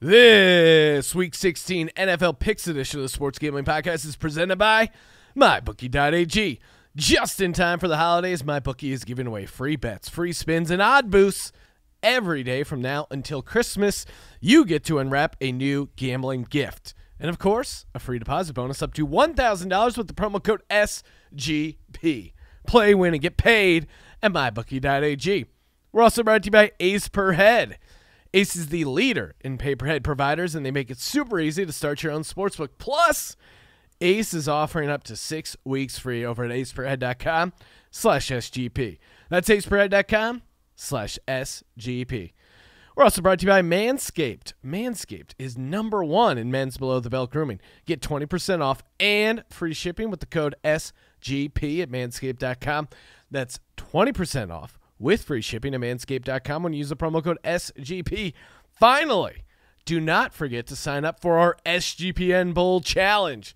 This Week 16 NFL Picks edition of the Sports Gambling Podcast is presented by MyBookie.ag. Just in time for the holidays, MyBookie is giving away free bets, free spins, and odd boosts every day from now until Christmas. You get to unwrap a new gambling gift. And, of course, a free deposit bonus up to $1,000 with the promo code SGP. Play, win, and get paid at MyBookie.ag. We're also brought to you by Ace Per Head. Ace is the leader in pay-per-head providers, and they make it super easy to start your own sportsbook. Plus, Ace is offering up to 6 weeks free over at aceperhead.com/SGP. That's aceperhead.com/SGP. We're also brought to you by Manscaped. Manscaped is #1 in men's below-the-belt grooming. Get 20% off and free shipping with the code SGP at manscaped.com. That's 20% off with free shipping at manscaped.com when you use the promo code SGP. Finally, do not forget to sign up for our SGPN Bowl Challenge.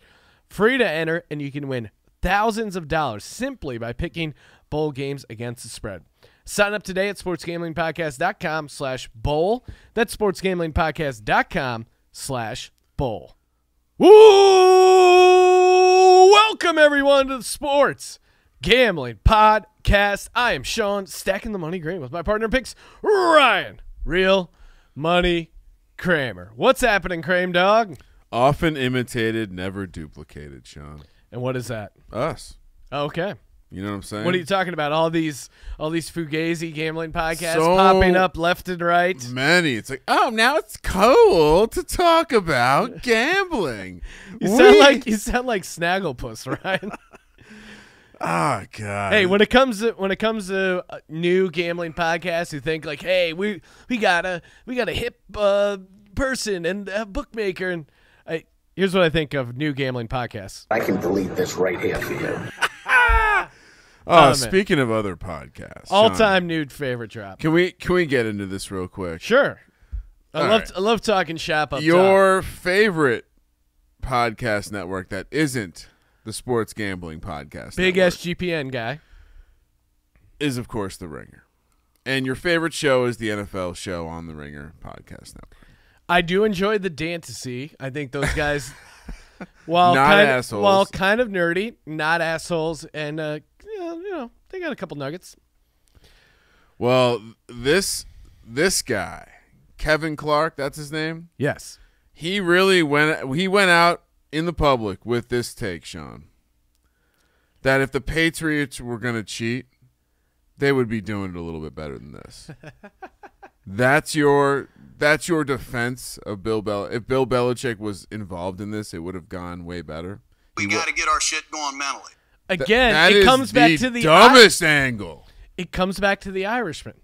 Free to enter, and you can win thousands of dollars simply by picking bowl games against the spread. Sign up today at sportsgamblingpodcast.com/bowl. That's sportsgamblingpodcast.com/bowl. Woo! Welcome, everyone, to the Sports Gambling Podcast. I am Sean, stacking the money green with my partner in picks, Ryan, Real Money Kramer. What's happening, Kramer dog? Often imitated, never duplicated, Sean. And what is that? Us. Okay. You know what I'm saying? What are you talking about? All these Fugazi gambling podcasts So popping up left and right? Many. It's like, oh, now it's cool to talk about gambling. You sound like Snagglepuss, right? Oh God. Hey, when it comes to new gambling podcasts who think like, hey, we got a hip person and a bookmaker, and here's what I think of new gambling podcasts. I can delete this right here for you. Speaking of other podcasts, all-time nude favorite drop. Can we get into this real quick? Sure. I All love talking shop up Your top. favorite podcast network that isn't the Sports Gambling Podcast Big Network SGPN guy is, of course, The Ringer. And your favorite show is the NFL show on The Ringer Podcast Network. I do enjoy the Dantasy. I think those guys, while assholes. kind of nerdy, not assholes, and they got a couple nuggets. Well, this guy, Kevin Clark, that's his name. Yes, He went out in the public with this take, Sean, that if the Patriots were going to cheat, they would be doing it a little bit better than this. That's your defense of Bill Belichick. If Bill Belichick was involved in this, it would have gone way better. We got to get our shit going mentally. again, it comes back to the dumbest angle. It comes back to the Irishman.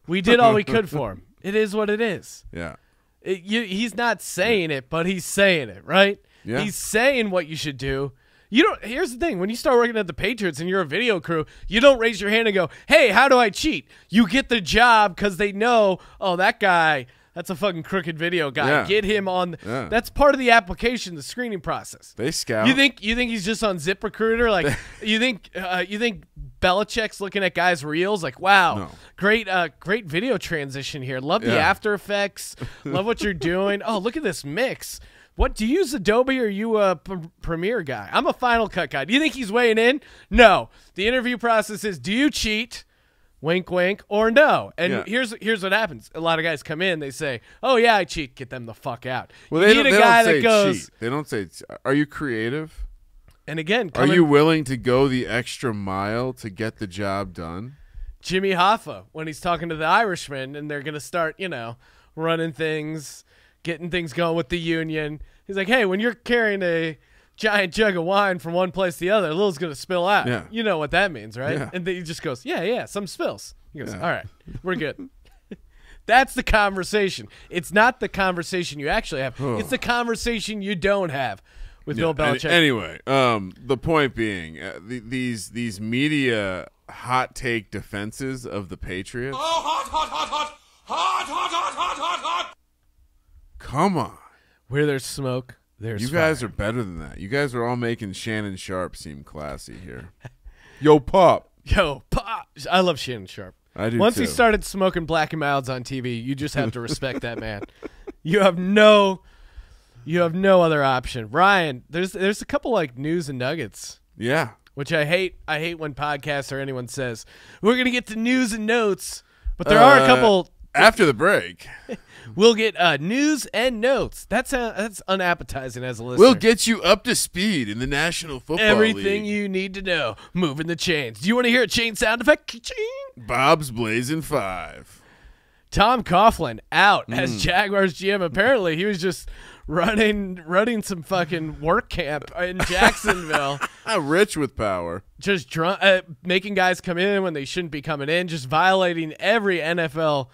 We did all we could for him. It is what it is. Yeah. He's not saying it, but he's saying it, right? Yeah. He's saying what you should do. Here's the thing. When you start working at the Patriots and you're a video crew, you don't raise your hand and go, hey, how do I cheat? You get the job because they know, oh, that guy, that's a fucking crooked video guy. Yeah. Get him on. Yeah. That's part of the application, the screening process. They scout. You think he's just on ZipRecruiter? Like you think Belichick's looking at guys' reels? Like, wow, No. great video transition here. Love the After Effects. Love what you're doing. Oh, look at this mix. What do you use, Adobe, or are you a Premiere guy? I'm a Final Cut guy. Do you think he's weighing in? No. The interview process is: do you cheat? Wink, wink, or no. And here's what happens. A lot of guys come in, they say, "Oh yeah, I cheat." Get them the fuck out. Well, you need a guy that goes. Cheat. They don't say. Are you creative? And again, Are you willing to go the extra mile to get the job done? Jimmy Hoffa, when he's talking to the Irishman, and they're gonna start, running things, getting things going with the union. He's like, hey, when you're carrying a giant jug of wine from one place to the other, a little's going to spill out. Yeah. You know what that means, right? Yeah. And then he just goes, yeah, some spills. He goes, all right, we're good. That's the conversation. It's not the conversation you actually have. It's the conversation you don't have with Bill Belichick. Anyway, the point being, these media hot take defenses of the Patriots. Oh, hot. Come on. Where there's smoke, there's You fire. guys are better than that. You guys are all making Shannon Sharp seem classy here. Yo, Pop. Yo, Pop. I love Shannon Sharp. I do Once too. he started smoking Black and Milds on TV, you just have to respect that man. You have no other option. Ryan, there's a couple like news and nuggets. Yeah. Which I hate. I hate when podcasts or anyone says, we're going to get to news and notes. But there are a couple. After the break. We'll get news and notes. That's unappetizing as a listener. We'll get you up to speed in the National Football Everything League. you need to know. Moving the chains. Do you want to hear a chain sound effect? Ka-ching! Bob's Blazing 5. Tom Coughlin out as Jaguars GM. Apparently, he was just running some fucking work camp in Jacksonville. Rich with power. Just drunk, making guys come in when they shouldn't be coming in, just violating every NFL.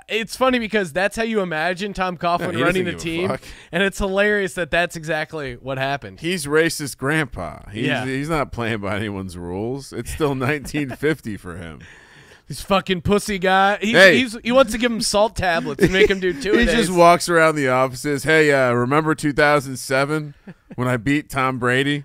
It's funny because that's how you imagine Tom Coughlin he running doesn't a give a team, fuck. and it's hilarious that that's exactly what happened. He's racist grandpa. Yeah. He's not playing by anyone's rules. It's still 1950 for him. This fucking pussy guy. Hey. He wants to give him salt tablets and make him do two He a days. just walks around the offices. Hey, remember 2007 when I beat Tom Brady?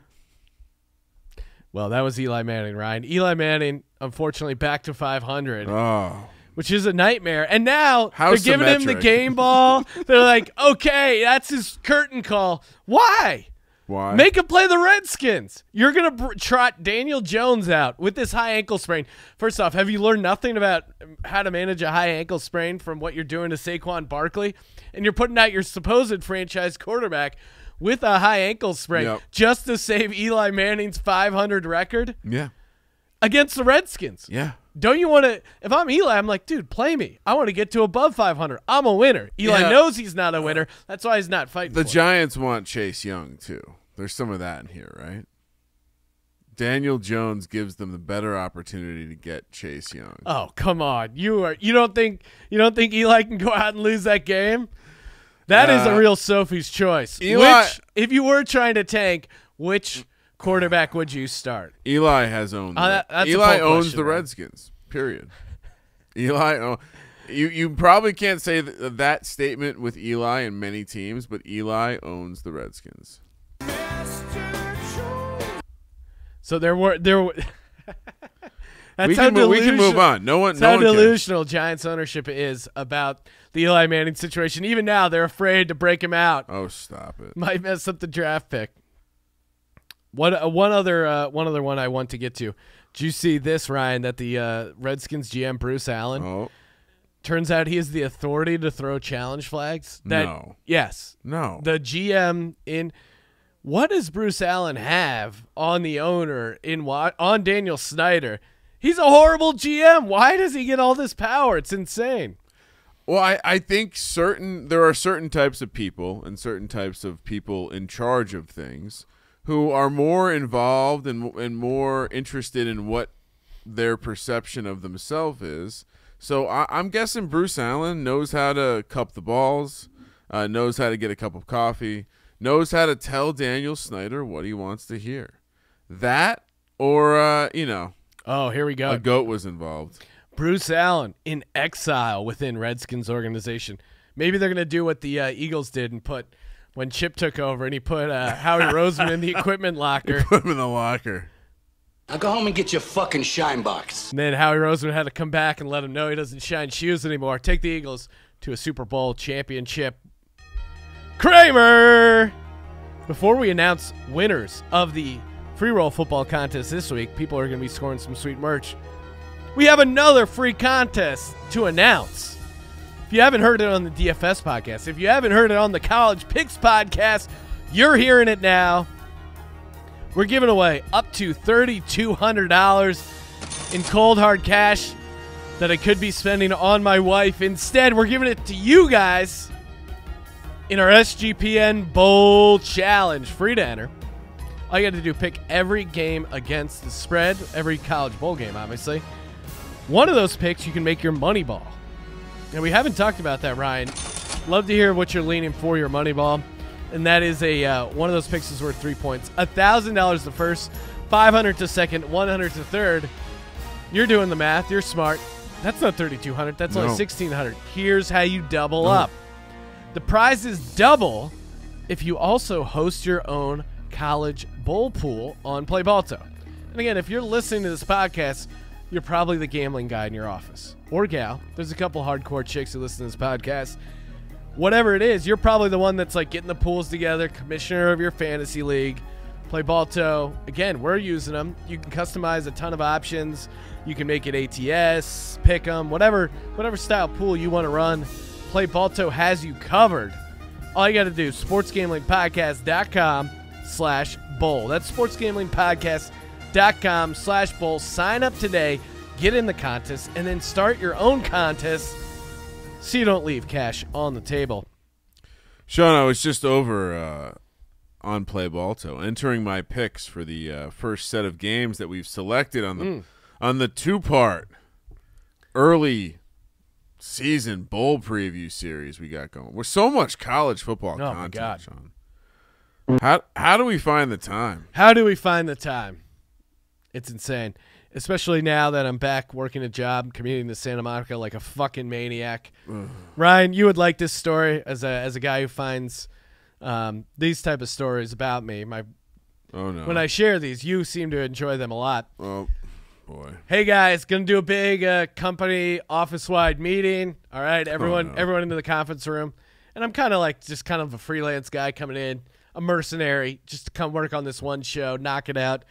Well, that was Eli Manning, Ryan. Eli Manning, unfortunately, back to 500. Oh. Which is a nightmare. And now How they're giving him the symmetric. game ball. They're like, okay, that's his curtain call. Why? Why? Make him play the Redskins. You're going to trot Daniel Jones out with this high ankle sprain. First off, have you learned nothing about how to manage a high ankle sprain from what you're doing to Saquon Barkley? And you're putting out your supposed franchise quarterback with a high ankle sprain Yep. just to save Eli Manning's 500 record Yeah. against the Redskins. Yeah. Don't you want to – if I'm Eli, I'm like, dude, play me. I want to get to above 500. I'm a winner. Eli Yeah. knows he's not a winner. That's why he's not fighting The for it. Giants want Chase Young, too. There's some of that in here, right? Daniel Jones gives them the better opportunity to get Chase Young. Oh, come on. You don't think Eli can go out and lose that game? That is a real Sophie's choice. Eli- If you were trying to tank, which quarterback would you start? Eli has owned. that's a Eli poll owns question, the right? Redskins. Period. Eli. You probably can't say that statement with Eli and many teams, but Eli owns the Redskins. So there were That's we how can move on. No one That's how cares. delusional Giants ownership is about the Eli Manning situation. Even now, they're afraid to break him out. Oh, stop it. Might mess up the draft pick. One other one I want to get to. Did you see this, Ryan, that the Redskins GM Bruce Allen, Oh, turns out he is the authority to throw challenge flags? No. Yes. no. The GM in – what does Bruce Allen have on the owner on Daniel Snyder? He's a horrible GM. Why does he get all this power? It's insane. Well, I think there are certain types of people and certain types of people in charge of things who are more involved and more interested in what their perception of themselves is. So I'm guessing Bruce Allen knows how to cup the balls, knows how to get a cup of coffee, knows how to tell Daniel Snyder what he wants to hear. That or, Oh, here we go. a goat was involved. Bruce Allen in exile within Redskins organization. Maybe they're going to do what the Eagles did and put when Chip took over and he put Howie Roseman in the equipment locker. Put him in the locker. Now go home and get your fucking shine box. And then Howie Roseman had to come back and let him know he doesn't shine shoes anymore. Take the Eagles to a Super Bowl championship. Kramer! Before we announce winners of the free roll football contest this week, people are going to be scoring some sweet merch. We have another free contest to announce. If you haven't heard it on the DFS podcast, if you haven't heard it on the College Picks podcast, you're hearing it now. We're giving away up to $3,200 in cold hard cash that I could be spending on my wife. Instead, we're giving it to you guys in our SGPN Bowl Challenge. Free to enter. All you got to do, pick every game against the spread, every college bowl game, obviously. One of those picks, you can make your money ball. And we haven't talked about that, Ryan. Love to hear what you're leaning for your money ball. And that is one of those picks is worth 3 points. $1,000 to first, $500 to second, $100 to third. You're doing the math. You're smart. That's not $3,200. That's only $1,600. Here's how you double up. The prize is double if you also host your own college bowl pool on Play Balto. And again, if you're listening to this podcast, you're probably the gambling guy in your office or gal. There's a couple hardcore chicks who listen to this podcast. whatever it is, you're probably the one that's like getting the pools together, commissioner of your fantasy league. Play Balto. Again, we're using them. You can customize a ton of options. You can make it ATS, pick 'em, whatever style pool you want to run. Play Balto has you covered. All you got to do is sportsgamblingpodcast.com/bowl. That's sportsgamblingpodcast.com/bowl. Sign up today, get in the contest, and then start your own contest so you don't leave cash on the table. Sean, I was just over on Play Balto, entering my picks for the first set of games that we've selected on the two-part early season bowl preview series we got going. With so much college football content, my God. Sean. How do we find the time? How do we find the time? It's insane, especially now that I'm back working a job, commuting to Santa Monica like a fucking maniac. Ryan, you would like this story as a guy who finds these type of stories about me. Oh no! When I share these, you seem to enjoy them a lot. Oh boy! Hey guys, gonna do a big company office-wide meeting. All right, everyone into the conference room, and I'm kind of a freelance guy coming in, a mercenary, just to come work on this one show, knock it out,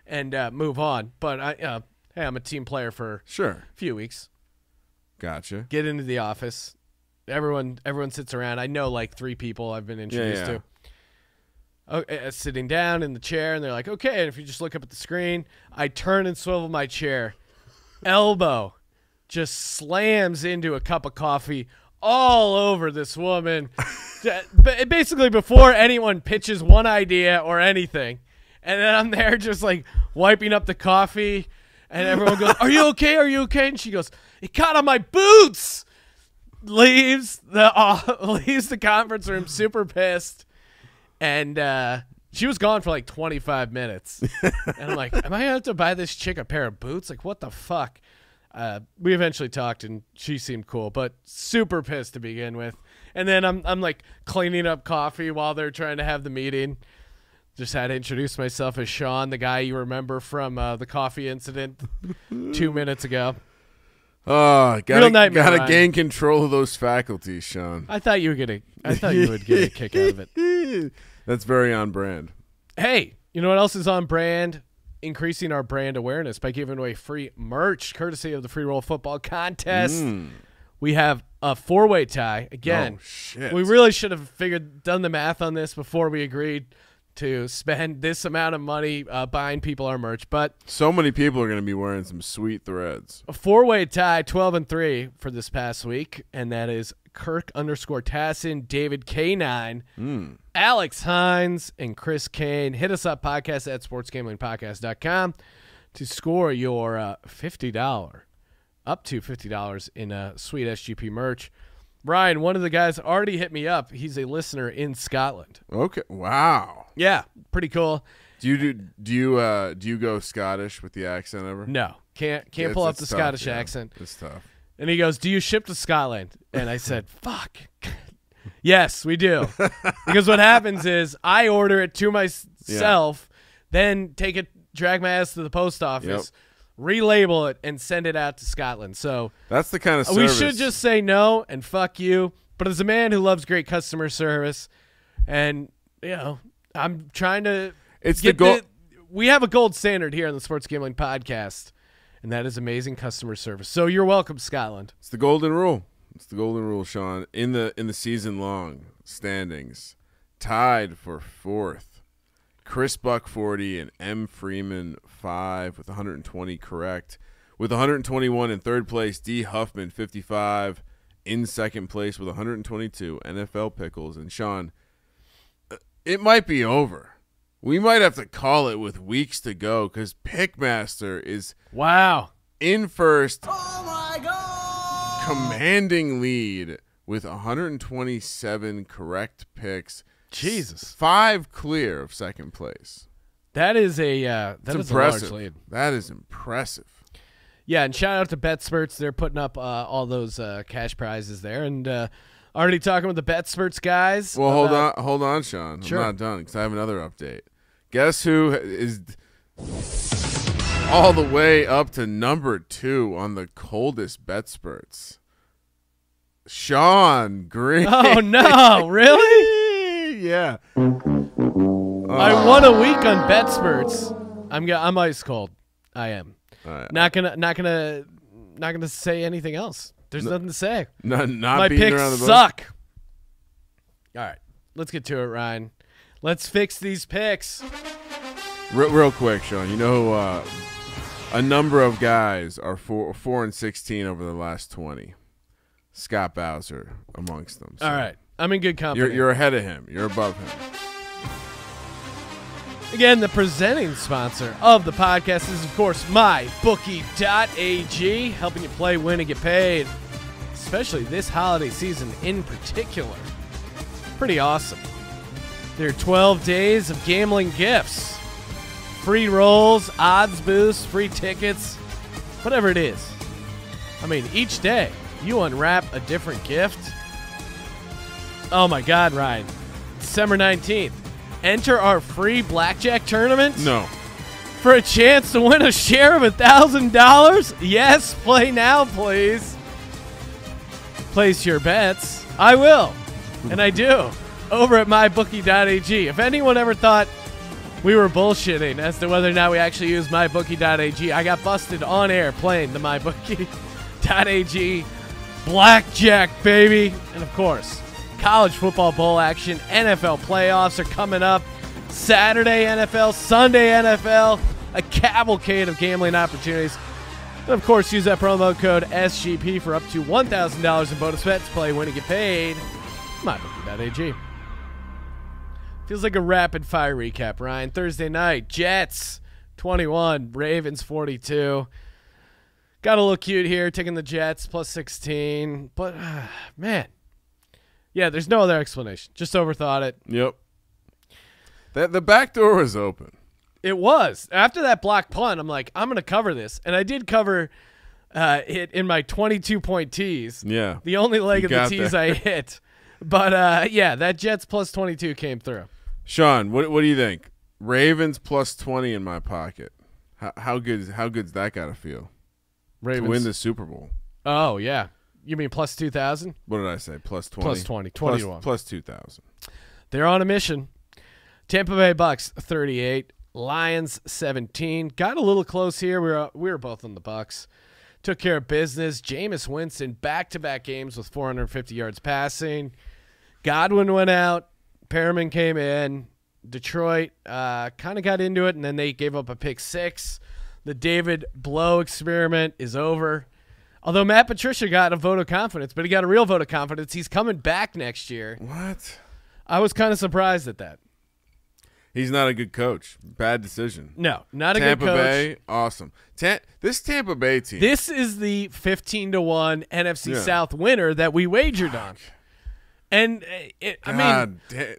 and move on. But I'm a team player for a few weeks. Gotcha. Get into the office. Everyone sits around. I know like 3 people I've been introduced to. Sitting down in the chair, and they're like, okay, and if you just look up at the screen, I turn and swivel my chair. Elbow just slams into a cup of coffee all over this woman. Basically before anyone pitches one idea or anything. And then I'm there just like wiping up the coffee, and everyone goes, are you okay? Are you okay? And she goes, it caught on my boots. Leaves the conference room super pissed, and she was gone for like 25 minutes. And I'm like, am I gonna have to buy this chick a pair of boots? Like, what the fuck? We eventually talked, and she seemed cool, but super pissed to begin with. And then I'm like cleaning up coffee while they're trying to have the meeting. Just had to introduce myself as Sean, the guy you remember from the coffee incident 2 minutes ago. Oh, Real nightmare, gotta Ryan. gain control of those faculties, Sean. I thought you would get a kick out of it. That's very on brand. Hey, you know what else is on brand? Increasing our brand awareness by giving away free merch, courtesy of the Free Roll Football Contest. We have a 4-way tie. Again, Oh, shit. we really should have done the math on this before we agreed to spend this amount of money buying people our merch. But So many people are going to be wearing some sweet threads. a 4-way tie, 12-3 for this past week, and that is Kirk_Tassin, David K9, Alex Hines, and Chris Kane. Hit us up, podcast at sportsgamblingpodcast.com to score your $50, up to $50 in sweet SGP merch. Ryan, one of the guys already hit me up. He's a listener in Scotland. Okay. Wow. Yeah, pretty cool. Do you go Scottish with the accent ever? No, can't It's- pull up it's the tough, Scottish yeah. accent. It's tough. And he goes, do you ship to Scotland? And I said, fuck. Yes, we do. Because what happens is I order it to myself, then drag my ass to the post office, relabel it, and send it out to Scotland. So That's the kind of we service. should just say no and fuck you. But as a man who loves great customer service, and, I'm trying to It's get the goal. we have a gold standard here on the Sports Gambling Podcast, and that is amazing customer service. So you're welcome, Scotland. It's the golden rule. It's the golden rule, Sean. In the season long standings, tied for 4th, Chris Buck 40 and M Freeman 5 with 120 correct. With 121 in 3rd place, D Huffman 55 in 2nd place with 122. NFL Pickles and Sean. It might be over. We might have to call it with weeks to go because Pickmaster is Wow. in first. Commanding lead with 127 correct picks. Jesus. 5 clear of 2nd place. That is a That's a impressive. large lead. That is impressive. Yeah, and shout out to BetSperts. They're putting up all those cash prizes there, and already talking with the BetSperts guys. Well, hold on, Sean. Sure. I'm not done because I have another update. Guess who is all the way up to number 2 on the coldest BetSperts? Sean Green. Oh no, really? Yeah. I won a week on bet spurts. I'm ice cold. I am. Not gonna say anything else. There's nothing to say. Not My beating picks around the bush. suck. All right, let's get to it, Ryan. Let's fix these picks. Real quick, Sean. You know, a number of guys are 4-16 over the last 20. Scott Bowser amongst them. So All right, I'm in good company. you're ahead of him. You're above him. Again, the presenting sponsor of the podcast is, of course, MyBookie.ag, helping you play, win, and get paid, especially this holiday season in particular. Pretty awesome. There are 12 days of gambling gifts, free rolls, odds boosts, free tickets, whatever it is. I mean, each day you unwrap a different gift. Oh my God, Ryan. December 19th. Enter our free blackjack tournament No. for a chance to win a share of $1,000. Yes, play now, please. Place your bets. I will, and I do, over at mybookie.ag. If anyone ever thought we were bullshitting as to whether or not we actually use mybookie.ag, I got busted on air playing the mybookie.ag blackjack, baby. And of course, college football bowl action, NFL playoffs are coming up. Saturday NFL, Sunday NFL, a cavalcade of gambling opportunities. And of course, use that promo code SGP for up to $1,000 in bonus bets. Play, win, and get paid. MyBookie.ag. Feels like a rapid fire recap, Ryan. Thursday night, Jets 21, Ravens 42. Got a little cute here, taking the Jets plus 16. But, man. Yeah, there's no other explanation. Just overthought it. Yep. The back door was open. It was. After that block punt, I'm like, I'm going to cover this. And I did cover it in my 22-point tees. Yeah. The only leg You of the got tees there. I hit. But, yeah, that Jets plus 22 came through. Sean, what do you think? Ravens plus 20 in my pocket. How good's that got to feel? Ravens. To win the Super Bowl. Oh, yeah. You mean plus 2,000? What did I say? Plus 20? Plus 20. 21. Plus 2,000. They're on a mission. Tampa Bay Bucks 38, Lions 17. Got a little close here. We were both on the Bucks. Took care of business. Jameis Winston back-to-back games with 450 yards passing. Godwin went out. Perriman came in. Detroit kind of got into it, and then they gave up a pick 6. The David Blow experiment is over. Although Matt Patricia got a vote of confidence, but he got a real vote of confidence. He's coming back next year. What? I was kind of surprised at that. He's not a good coach. Bad decision. No, not a Tampa good coach. Bay, awesome. This Tampa Bay team. This is the 15-1 NFC Yeah. South winner that we wagered on. And,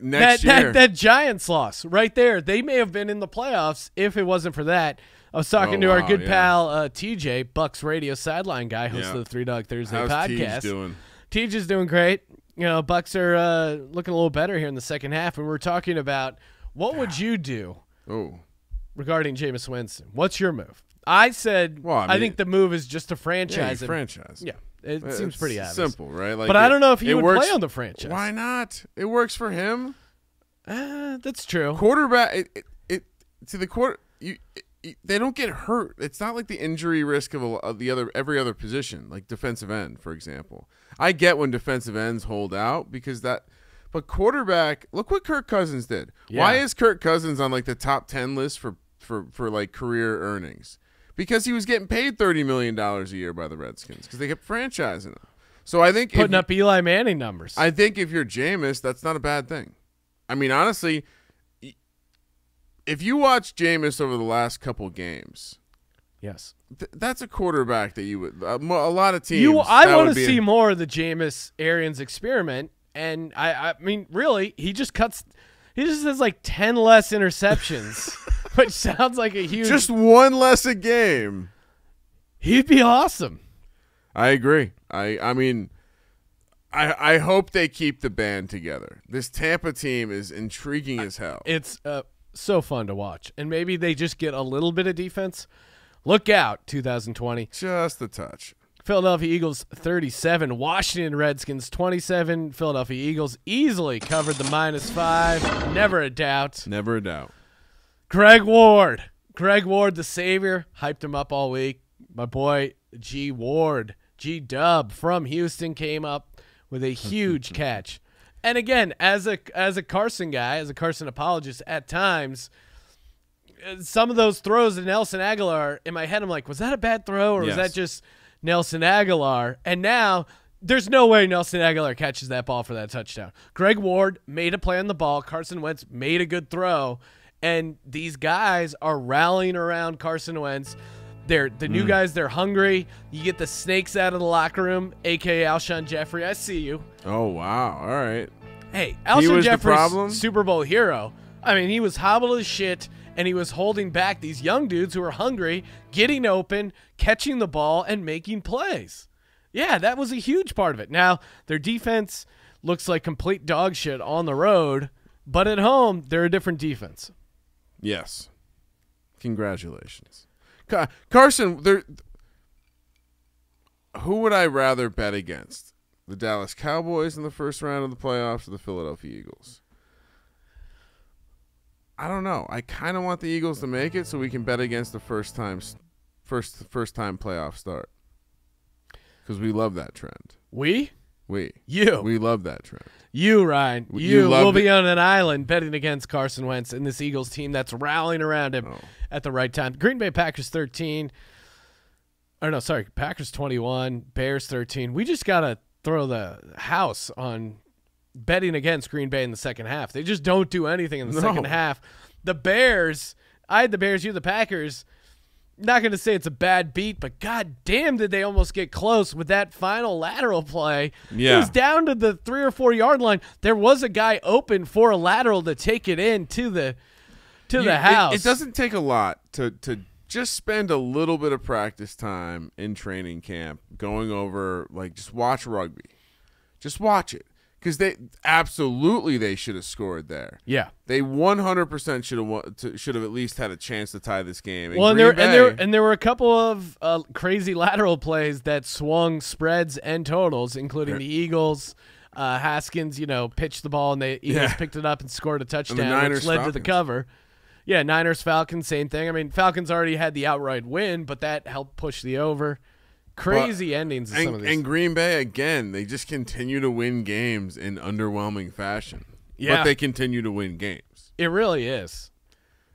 next year. that Giants loss right there, they may have been in the playoffs if it wasn't for that. I was talking to our good pal TJ, Bucks radio sideline guy, host of the Three Dog Thursday How's podcast. Tej doing? Tej is doing great. You know, Bucks are looking a little better here in the second half, and we're talking about what would you do regarding Jameis Winston? What's your move? I said, I think the move is just to franchise him. Franchise. Yeah, it seems pretty obvious. Simple, right? Like but I don't know if he would works, play on the franchise. Why not? It works for him. That's true. Quarterback. To the quarter. They don't get hurt. It's not like the injury risk of every other position, like defensive end, for example. I get when defensive ends hold out because that. But quarterback, look what Kirk Cousins did. Yeah. Why is Kirk Cousins on like the top 10 list for like career earnings? Because he was getting paid $30 million a year by the Redskins because they kept franchising him. So I think putting up Eli Manning numbers. I think if you're Jameis, that's not a bad thing. I mean, honestly, if you watch Jameis over the last couple games, yes, that's a quarterback that you would a lot of teams. I want to see more of the Jameis Arians experiment, and I mean, really, he just has like 10 less interceptions, which sounds like a huge. Just one less a game. He'd be awesome. I agree. I mean, I hope they keep the band together. This Tampa team is intriguing as hell. It's so fun to watch, and maybe they just get a little bit of defense. Look out, 2020. Just a touch. Philadelphia Eagles 37, Washington Redskins 27. Philadelphia Eagles easily covered the -5. Never a doubt. Never a doubt. Greg Ward, the savior, hyped him up all week. My boy G Ward, G-Dub from Houston came up with a huge catch. And again, as a Carson guy, as a Carson apologist, at times, some of those throws to Nelson Aguilar, in my head, I'm like, was that a bad throw or was that just Nelson Aguilar? And now there's no way Nelson Aguilar catches that ball for that touchdown. Greg Ward made a play on the ball. Carson Wentz made a good throw. And these guys are rallying around Carson Wentz. They're the new guys. They're hungry. You get the snakes out of the locker room, a.k.a. Alshon Jeffrey. I see you. Oh, wow. All right. Hey, Alshon was the problem? Jeffrey's Super Bowl hero. I mean, he was hobbled as shit, and he was holding back these young dudes who were hungry, getting open, catching the ball, and making plays. Yeah, that was a huge part of it. Now, their defense looks like complete dog shit on the road, but at home, they're a different defense. Yes. Congratulations. Carson, who would I rather bet against? The Dallas Cowboys in the first round of the playoffs or the Philadelphia Eagles? I don't know. I kind of want the Eagles to make it so we can bet against the first time playoff start. Because we love that trend. You. We love that trend. You, Ryan. You will be on an island betting against Carson Wentz and this Eagles team that's rallying around him at the right time. Green Bay Packers 13. Packers 21, Bears 13. We just got to throw the house on betting against Green Bay in the second half. They just don't do anything in the second half. The Bears, I had the Bears, you the Packers. Not going to say it's a bad beat, but god damn did they almost get close with that final lateral play. Yeah. It was down to the 3 or 4 yard line. There was a guy open for a lateral to take it in to the house. It doesn't take a lot to just spend a little bit of practice time in training camp going over, like, just watch rugby. Just watch it. Because they should have scored there. Yeah, they 100% should have at least had a chance to tie this game. Well, and there were a couple of crazy lateral plays that swung spreads and totals, including the Eagles. Haskins, pitched the ball and the Eagles picked it up and scored a touchdown, which led to the cover. Yeah, Niners Falcons, same thing. I mean, Falcons already had the outright win, but that helped push the over. Crazy endings of some of these. And Green Bay, again, they just continue to win games in underwhelming fashion. Yeah. But they continue to win games. It really is.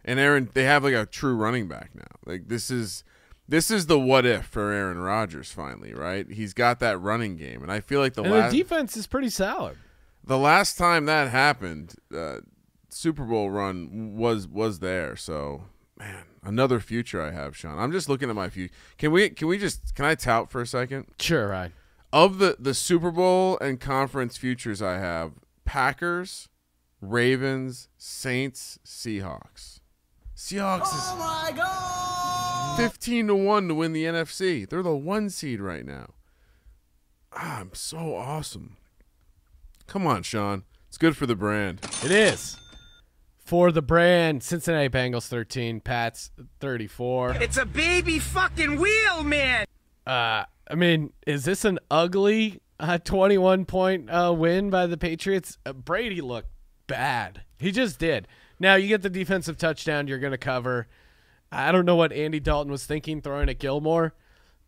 And Aaron, they have like a true running back now. Like this is the what if for Aaron Rodgers finally, right? He's got that running game. And I feel like the defense is pretty solid. The last time that happened, Super Bowl run was there. So, man. Another future I have, Sean. I'm just looking at my future. Can I tout for a second? Sure, right. Of the Super Bowl and conference futures I have, Packers, Ravens, Saints, Seahawks. Seahawks is 15-1 to win the NFC. They're the 1 seed right now. I'm so awesome. Come on, Sean. It's good for the brand. It is. For the brand, Cincinnati Bengals 13, Pats 34. It's a baby fucking wheel, man. I mean, is this an ugly 21-point win by the Patriots? Brady looked bad. He just did. Now, you get the defensive touchdown, you're going to cover. I don't know what Andy Dalton was thinking throwing at Gilmore.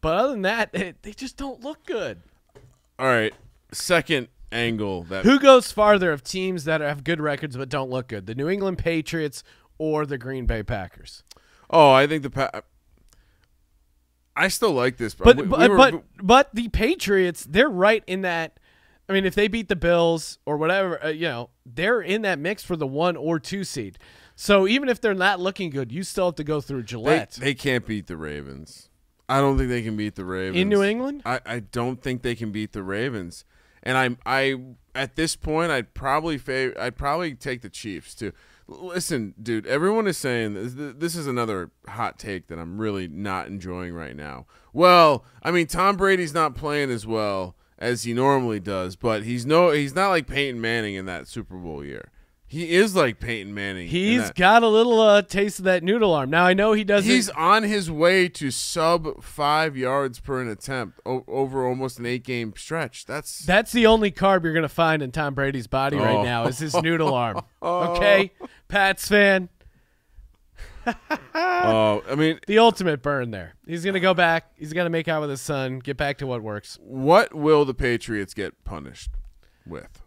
But other than that, they just don't look good. All right, second angle. Who goes farther of teams that have good records but don't look good? The New England Patriots or the Green Bay Packers? Oh, I think I still like this. But the Patriots, they're right in that. I mean, if they beat the Bills or whatever, they're in that mix for the 1 or 2 seed. So even if they're not looking good, you still have to go through Gillette. They can't beat the Ravens. I don't think they can beat the Ravens. In New England? I don't think they can beat the Ravens. And I at this point I'd probably take the Chiefs too. Listen, dude, everyone is saying this is another hot take that I'm really not enjoying right now. Well, I mean, Tom Brady's not playing as well as he normally does, but he's not like Peyton Manning in that Super Bowl year. He is like Peyton Manning. He's got a little taste of that noodle arm. Now, I know he doesn't. He's on his way to sub 5 yards per an attempt over almost an 8-game stretch. That's the only carb you're going to find in Tom Brady's body right now is his noodle arm. Okay? Pats fan. I mean, The ultimate burn there. He's going to go back. He's going to make out with his son, get back to what works. what will the Patriots get punished with?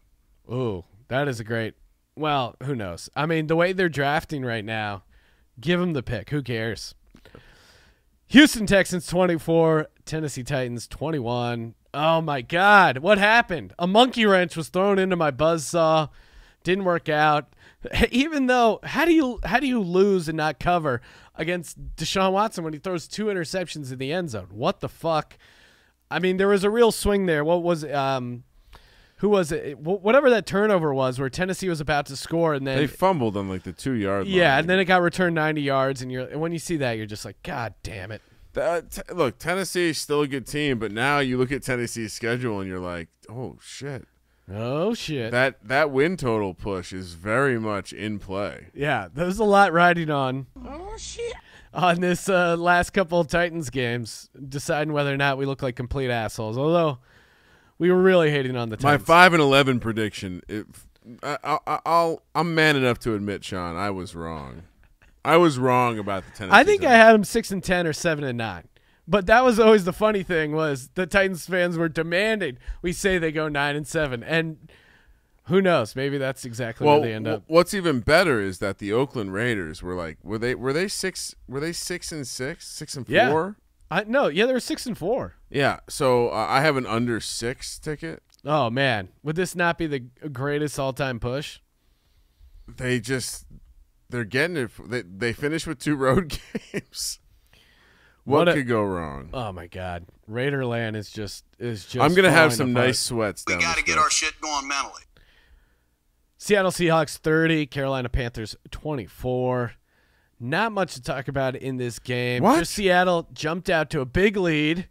Ooh, that is a great. Well, who knows? I mean, the way they're drafting right now, give them the pick. Who cares? Houston Texans 24, Tennessee Titans 21. Oh my God, what happened? A monkey wrench was thrown into my buzzsaw. Didn't work out. Even though, how do you lose and not cover against Deshaun Watson when he throws 2 interceptions in the end zone? What the fuck? I mean, there was a real swing there. What was it? Who was it? Whatever that turnover was, where Tennessee was about to score, and then They fumbled on like the 2-yard line. yeah, and then it got returned 90 yards, and when you see that, you're just like, God damn it. Look, Tennessee is still a good team, but now you look at Tennessee's schedule and you're like, oh shit. Oh shit. That win total push is very much in play. Yeah, there's a lot riding on. Oh shit. On this last couple of Titans games, deciding whether or not we look like complete assholes. Although we were really hating on the Titans. My 5-11 prediction. I'm man enough to admit, Sean, I was wrong. I was wrong about the Tennessee. I think I had them 6-10 or 7-9. But that was always the funny thing, was the Titans fans were demanding we say they go 9-7, and who knows? Maybe that's exactly where they end up. What's even better is that the Oakland Raiders were like, were they 6 and 6, 6 and 4? Yeah. They were 6-4. Yeah. So I have an under 6 ticket. Oh man, would this not be the greatest all-time push? They're getting it. They finished with 2 road games. What could go wrong? Oh my God, Raiderland is just. I'm gonna have falling some apart. nice sweats. We down got to the get stretch. our shit going mentally. Seattle Seahawks 30, Carolina Panthers 24. Not much to talk about in this game. What? Just Seattle jumped out to a big lead.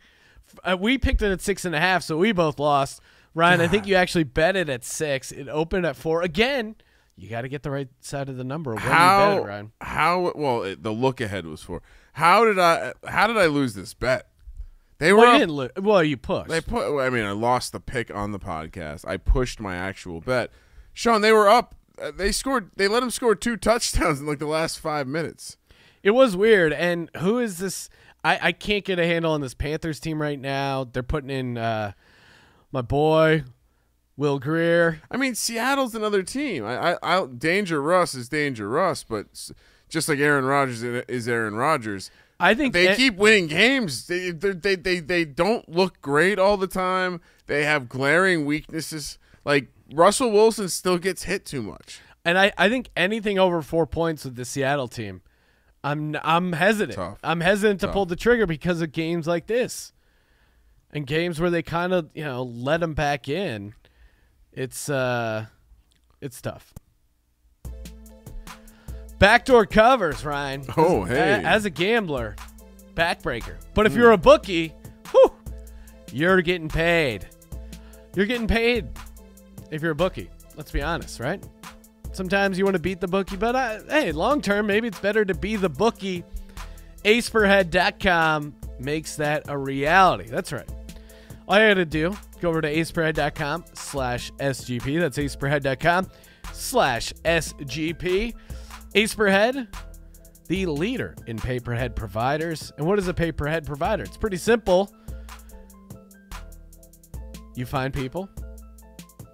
We picked it at 6.5, so we both lost. Ryan, I think you actually bet it at 6. It opened at 4. Again, you got to get the right side of the number when you bet it, Ryan. The look ahead was 4. How did I lose this bet? They were Well, you up, didn't well, you pushed. I lost the pick on the podcast. I pushed my actual bet. Sean, they were up. They let them score 2 touchdowns in like the last 5 minutes. It was weird. And who is this? I can't get a handle on this Panthers team right now. They're putting in my boy, Will Greer. I mean, Seattle's another team. Danger Russ is Danger Russ, but just like Aaron Rodgers is Aaron Rodgers. I think they keep winning games. They don't look great all the time. They have glaring weaknesses. Like Russell Wilson still gets hit too much. And I think anything over 4 points with the Seattle team, I'm hesitant. Tough. I'm hesitant to pull the trigger because of games like this, and games where they kind of let them back in. It's tough. Backdoor covers, Ryan. Oh, hey. As a gambler, backbreaker. But if you're a bookie, you're getting paid. You're getting paid if you're a bookie. Let's be honest, right? Sometimes you want to beat the bookie, but hey, long term, maybe it's better to be the bookie. aceperhead.com makes that a reality. That's right. All you got to do, go over to aceperhead.com/SGP. That's aceperhead.com/SGP. Ace Per Head, the leader in pay-per-head providers. And what is a pay-per-head provider? It's pretty simple. You find people,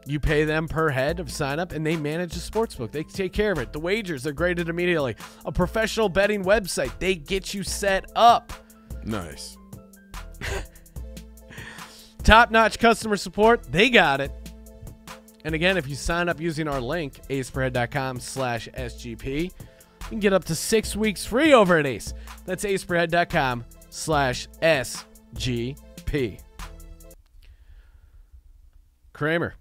you pay them per head of sign-up, and they manage the sportsbook. They take care of it. The wagers, they're graded immediately. A professional betting website, they get you set up. Nice. Top-notch customer support, they got it. And again, if you sign up using our link, aceperhead.com/SGP, you can get up to 6 weeks free over at Ace. That's aceperhead.com/SGP. Kramer,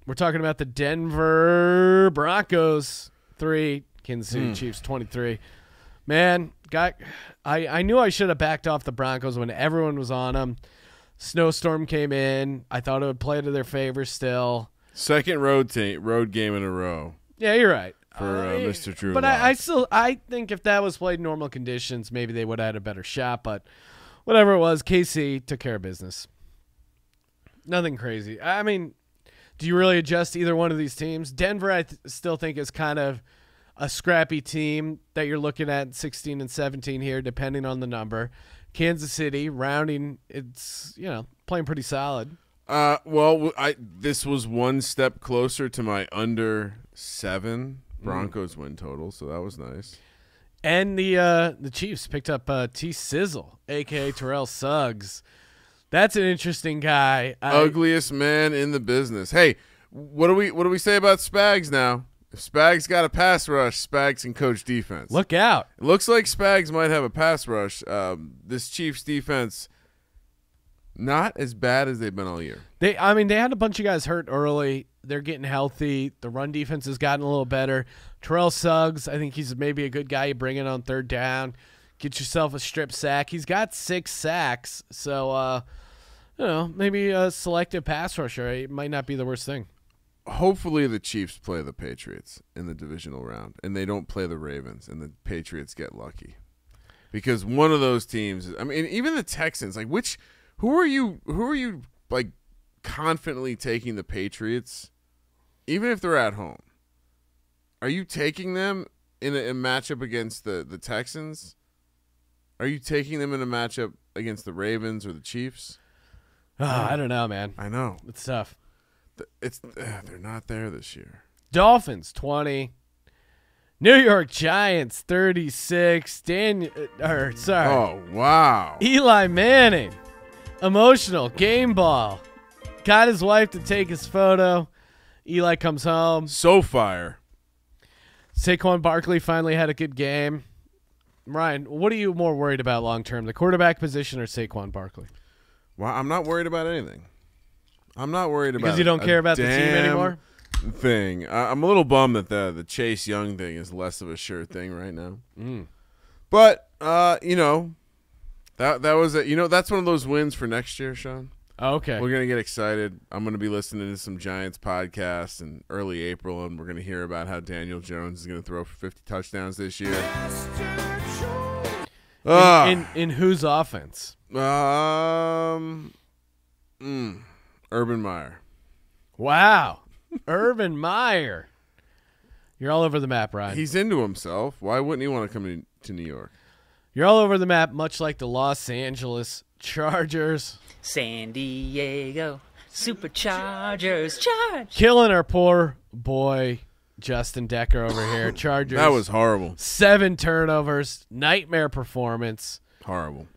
we're talking about the Denver Broncos 3, Kansas City Chiefs 23. Man, I knew I should have backed off the Broncos when everyone was on them. Snowstorm came in. I thought it would play to their favor still. Second road game in a row. Yeah, you're right. for Mr. Drew But Lock. I think if that was played in normal conditions, maybe they would have had a better shot. But whatever it was, KC took care of business. Nothing crazy. I mean, do you really adjust either one of these teams? Denver, I still think is kind of a scrappy team that you're looking at 16 and 17 here, depending on the number. Kansas City, rounding, it's, playing pretty solid. This was one step closer to my under 7 Broncos win total, so that was nice. And the Chiefs picked up T Sizzle, a.k.a. Terrell Suggs. That's an interesting guy. Ugliest man in the business. Hey, what do we say about Spags now? If Spags got a pass rush, Spags can coach defense. Look out. It looks like Spags might have a pass rush. This Chiefs defense, not as bad as they've been all year. They had a bunch of guys hurt early. They're getting healthy. The run defense has gotten a little better. Terrell Suggs, I think he's maybe a good guy you bring in on third down. Get yourself a strip sack. He's got 6 sacks, so maybe a selective pass rusher. It might not be the worst thing. Hopefully the Chiefs play the Patriots in the divisional round, and they don't play the Ravens, and the Patriots get lucky. Because one of those teams, I mean, even the Texans, like who are you like confidently taking the Patriots, even if they're at home? Are you taking them in a matchup against the Texans? Are you taking them in a matchup against the Ravens or the Chiefs? I don't know, man. I know. It's tough. They're not there this year. Dolphins 20, New York Giants 36. Oh wow! Eli Manning, emotional game ball, got his wife to take his photo. Eli comes home. So fire. Saquon Barkley finally had a good game. Ryan, what are you more worried about long term, the quarterback position or Saquon Barkley? Well, I'm not worried about anything. I'm not worried about because you don't care about the team anymore. Thing. I'm a little bummed that the Chase Young thing is less of a sure thing right now. But that was that's one of those wins for next year, Sean. Okay, we're gonna get excited. I'm gonna be listening to some Giants podcasts in early April, and we're gonna hear about how Daniel Jones is gonna throw for 50 touchdowns this year. In whose offense? Urban Meyer. Wow. Urban Meyer. You're all over the map, Ryan. He's into himself. Why wouldn't he want to come to New York? You're all over the map, much like the Los Angeles Chargers. San Diego Superchargers. Charge. Killing our poor boy, Justin Decker over here. Chargers. That was horrible. 7 turnovers. Nightmare performance. Horrible.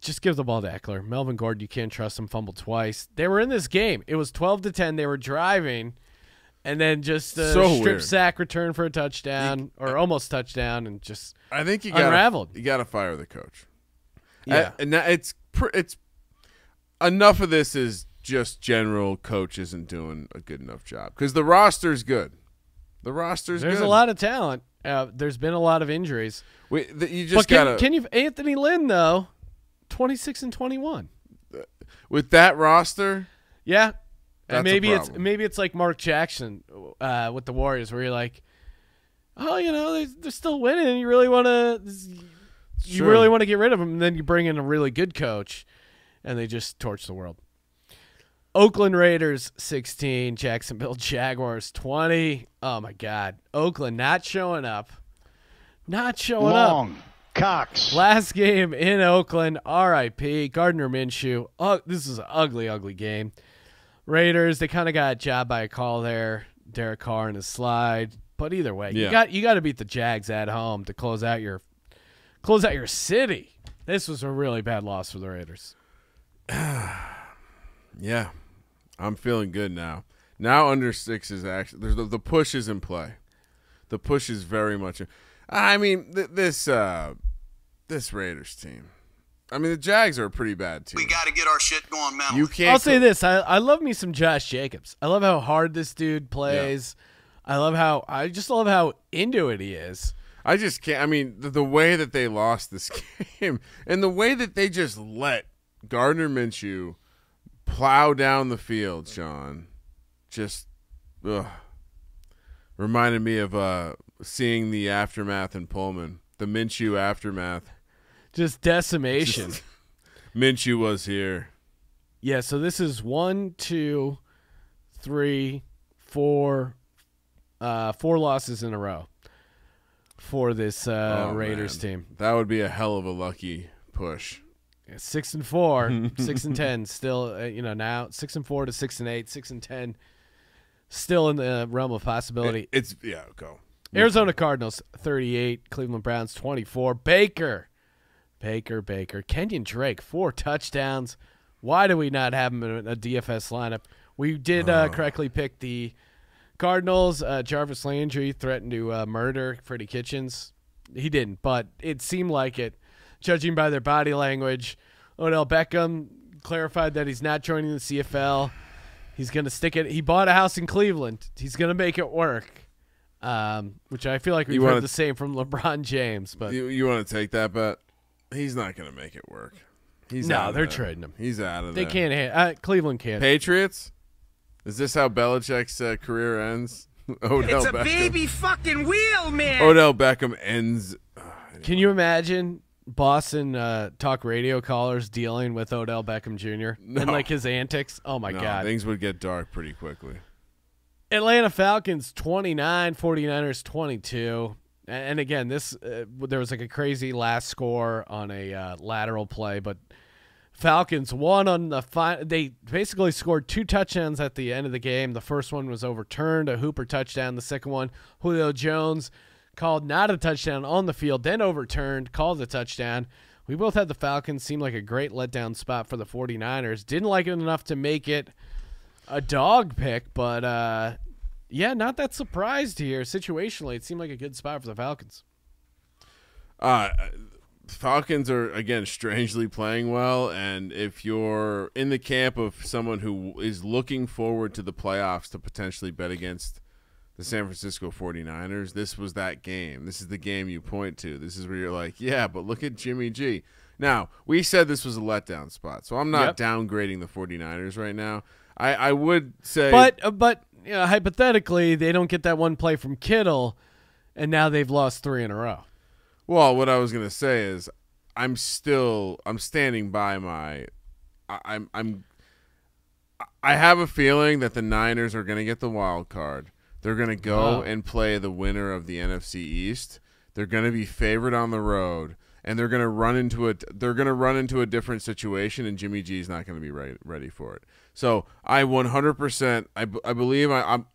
Just give the ball to Eckler. Melvin Gordon, you can't trust him. Fumbled twice. They were in this game. It was 12-10. They were driving, and then just a strip sack return for a touchdown or almost touchdown, and just I think you unraveled. You got to fire the coach. Yeah, and it's enough of this is just general coach isn't doing a good enough job because the roster's good. There's a lot of talent. There's been a lot of injuries. You just gotta. Can you Anthony Lynn though? 26-21 with that roster. Yeah, and maybe problem. it's like Mark Jackson with the Warriors, where you're like, oh, they're still winning. And you really want to get rid of them, and then you bring in a really good coach, and they just torch the world. Oakland Raiders 16, Jacksonville Jaguars 20. Oh my God, Oakland not showing up. Long Cox. Last game in Oakland, R.I.P. Gardner Minshew. Oh, this is an ugly, ugly game. Raiders, they kind of got jobbed by a call there. Derek Carr and his slide. But either way, you got to beat the Jags at home to close out your city. This was a really bad loss for the Raiders. Yeah, I'm feeling good now. Now under 6 is actually the push is in play. The push is very much. I mean, this Raiders team. I mean, the Jags are a pretty bad team. We got to get our shit going mentally. You can't. I'll say this: I love me some Josh Jacobs. I love how hard this dude plays. Yeah. I just love how into it he is. I just can't. I mean, the way that they lost this game and the way that they just let Gardner Minshew plow down the field, Sean. Just, ugh. Reminded me of seeing the aftermath in Pullman, the Minshew aftermath. Just decimation. Minshew was here. Yeah, so this is 1, 2, 3, 4, 4 losses in a row for this Raiders team. That would be a hell of a lucky push. 6-4, 6-10, still now 6-4 to 6-8, 6-10, still in the realm of possibility. Go. Arizona Cardinals 38, Cleveland Browns 24. Baker, Kenyon Drake 4 touchdowns. Why do we not have him in a DFS lineup? We did correctly pick the Cardinals. Jarvis Landry threatened to murder Freddie Kitchens. He didn't, but it seemed like it. Judging by their body language, Odell Beckham clarified that he's not joining the CFL. He's going to stick it. He bought a house in Cleveland. He's going to make it work, which I feel like we've heard the same from LeBron James. But you want to take that bet? He's not going to make it work. They're trading him. He's out of there. there. They can't. Cleveland can't. Patriots? Is this how Belichick's career ends? Odell It's a Beckham. baby fucking wheel, man. Odell Beckham ends. Can you imagine Boston talk radio callers dealing with Odell Beckham Jr. and like his antics? Oh my God. Things would get dark pretty quickly. Atlanta Falcons 29, 49ers 22. And again, there was like a crazy last score on a lateral play, but Falcons won on the final. They basically scored 2 touchdowns at the end of the game. The first one was overturned, a Hooper touchdown. The second one, Julio Jones called not a touchdown on the field, then overturned, called a touchdown. We both had the Falcons. Seemed like a great letdown spot for the 49ers. Didn't like it enough to make it a dog pick, but not that surprised here. Situationally, it seemed like a good spot for the Falcons. Falcons are, again, strangely playing well, and if you're in the camp of someone who is looking forward to the playoffs to potentially bet against the San Francisco 49ers, this was that game. This is the game you point to. This is where you're like, yeah, but look at Jimmy G. Now, we said this was a letdown spot, so I'm not downgrading the 49ers right now. I would say – But hypothetically, they don't get that one play from Kittle, and now they've lost 3 in a row. Well, what I was going to say is I'm standing by my – I have a feeling that the Niners are going to get the wild card. They're going to go and play the winner of the NFC East. They're going to be favored on the road, and they're going to run into a different situation, and Jimmy G is not going to be ready for it. So I 100% I believe I'm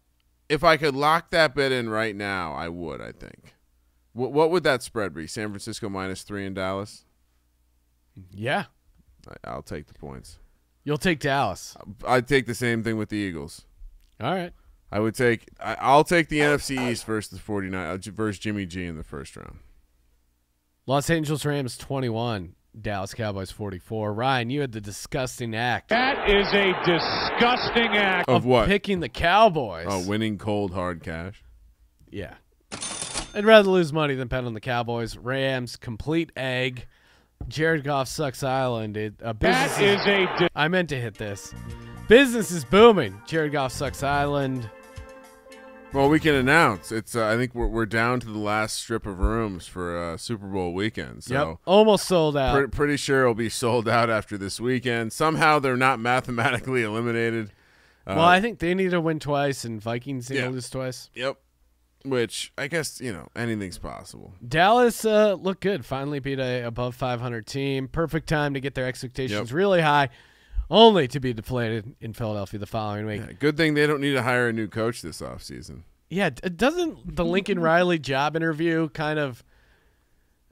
if I could lock that bet in right now, I would. I think. What would that spread be? San Francisco -3 in Dallas. Yeah, I'll take the points. You'll take Dallas. I'd take the same thing with the Eagles. All right. I'll take the NFC East versus the 49ers versus Jimmy G in the first round. Los Angeles Rams 21, Dallas Cowboys 44. Ryan, you had the disgusting act. That is a disgusting act. Of what? Picking the Cowboys. Oh, winning cold hard cash. Yeah. I'd rather lose money than bet on the Cowboys. Rams, complete egg. Jared Goff sucks island. I meant to hit this. Business is booming. Jared Goff sucks island. Well, we can announce it's. I think we're down to the last strip of rooms for Super Bowl weekend. So almost sold out. Pretty sure it'll be sold out after this weekend. Somehow they're not mathematically eliminated. Well, I think they need to win twice, and Vikings need to lose twice. Yep. Which I guess anything's possible. Dallas looked good. Finally beat a above 500 team. Perfect time to get their expectations really high, only to be deflated in Philadelphia the following week. Yeah, good thing they don't need to hire a new coach this offseason. Yeah, doesn't the Lincoln Riley job interview kind of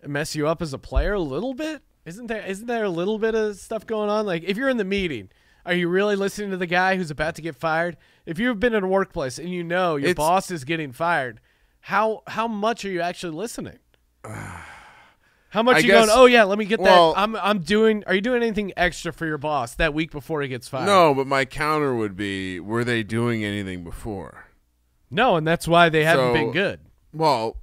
mess you up as a player a little bit? Isn't there a little bit of stuff going on? Like, if you're in the meeting, are you really listening to the guy who's about to get fired? If you've been in a workplace and you know your boss is getting fired, how much are you actually listening? How much are you going, oh, yeah, let me get that. Are you doing anything extra for your boss that week before he gets fired? No, but my counter would be, were they doing anything before? No, and that's why they haven't been good. Well,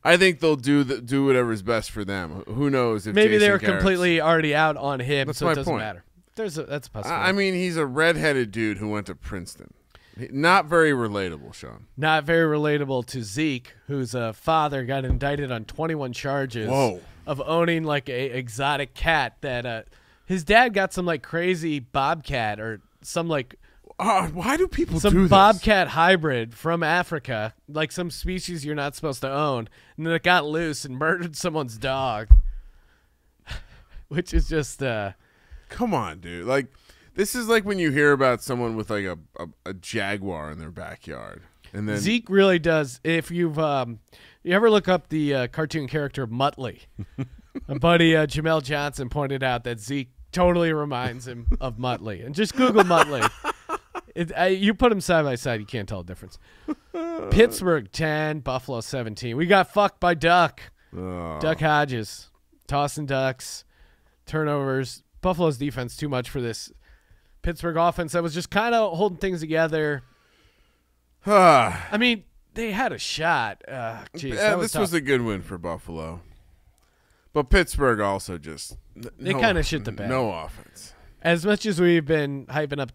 I think they'll do whatever's best for them. Who knows if maybe Jason they're Garrett's completely already out on him, That's so my it doesn't point. matter. That's a possibility. I mean, he's a redheaded dude who went to Princeton. Not very relatable, Sean. Not very relatable to Zeke, whose father got indicted on 21 charges of owning like a exotic cat that his dad got some like crazy bobcat or some like why do people do some this? bobcat hybrid from Africa, like some species you're not supposed to own, and then it got loose and murdered someone's dog, which is just come on, dude. Like, this is like when you hear about someone with like a jaguar in their backyard, and then Zeke really does. If you've you ever look up the cartoon character Muttley, my buddy Jamel Johnson pointed out that Zeke totally reminds him of Muttley, and just Google Muttley. You put them side by side, you can't tell the difference. Pittsburgh 10, Buffalo 17. We got fucked by Duck. Duck Hodges, tossing ducks, turnovers. Buffalo's defense too much for this Pittsburgh offense that was just kind of holding things together. I mean, they had a shot. This was a good win for Buffalo. But Pittsburgh also just they kind of shit the bed. No offense. As much as we've been hyping up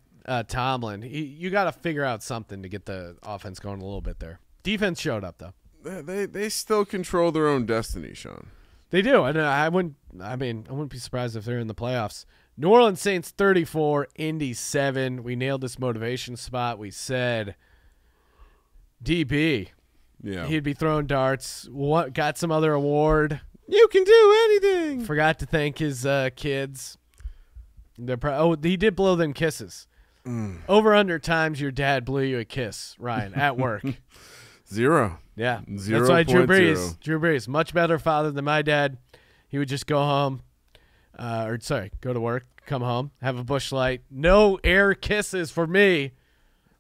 Tomlin, you got to figure out something to get the offense going a little bit there. Defense showed up though. They still control their own destiny, Sean. They do. And I wouldn't be surprised if they're in the playoffs. New Orleans Saints 34, Indy 7. We nailed this motivation spot. We said DB. Yeah. He'd be throwing darts. Got some other award. You can do anything. Forgot to thank his kids. He did blow them kisses. Over under times your dad blew you a kiss, Ryan, at work. 0. Yeah. 0. That's why Drew Brees, much better father than my dad. He would just go home, go to work, come home, have a Busch Light. No air kisses for me.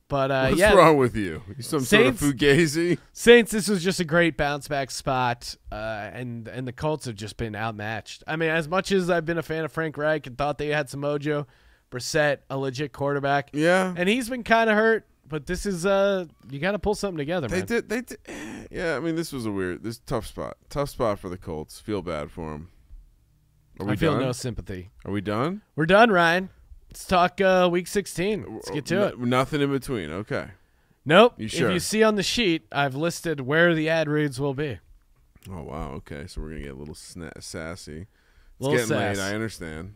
But what's wrong with you? You some Saints, sort of fugazi? Saints, this was just a great bounce back spot, and the Colts have just been outmatched. I mean, as much as I've been a fan of Frank Reich and thought they had some mojo, Brissett, a legit quarterback. Yeah. And he's been kind of hurt, but this is you got to pull something together, man. They did. Yeah, I mean, this was tough spot. Tough spot for the Colts. Feel bad for them. I feel no sympathy. Are we done? We're done, Ryan. Let's talk week 16. Let's get to it. Nothing in between. Okay. Nope. You sure? If you see on the sheet, I've listed where the ad reads will be. Oh, wow. Okay, so we're going to get a little sassy. It's little getting sass. late. I understand.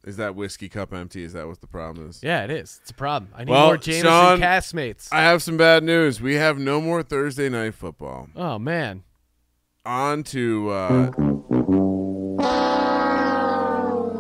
Is that whiskey cup empty? Is that what the problem is? Yeah, it is. It's a problem. I need more Jameson Sean, castmates. I have some bad news. We have no more Thursday night football. Oh, man. On to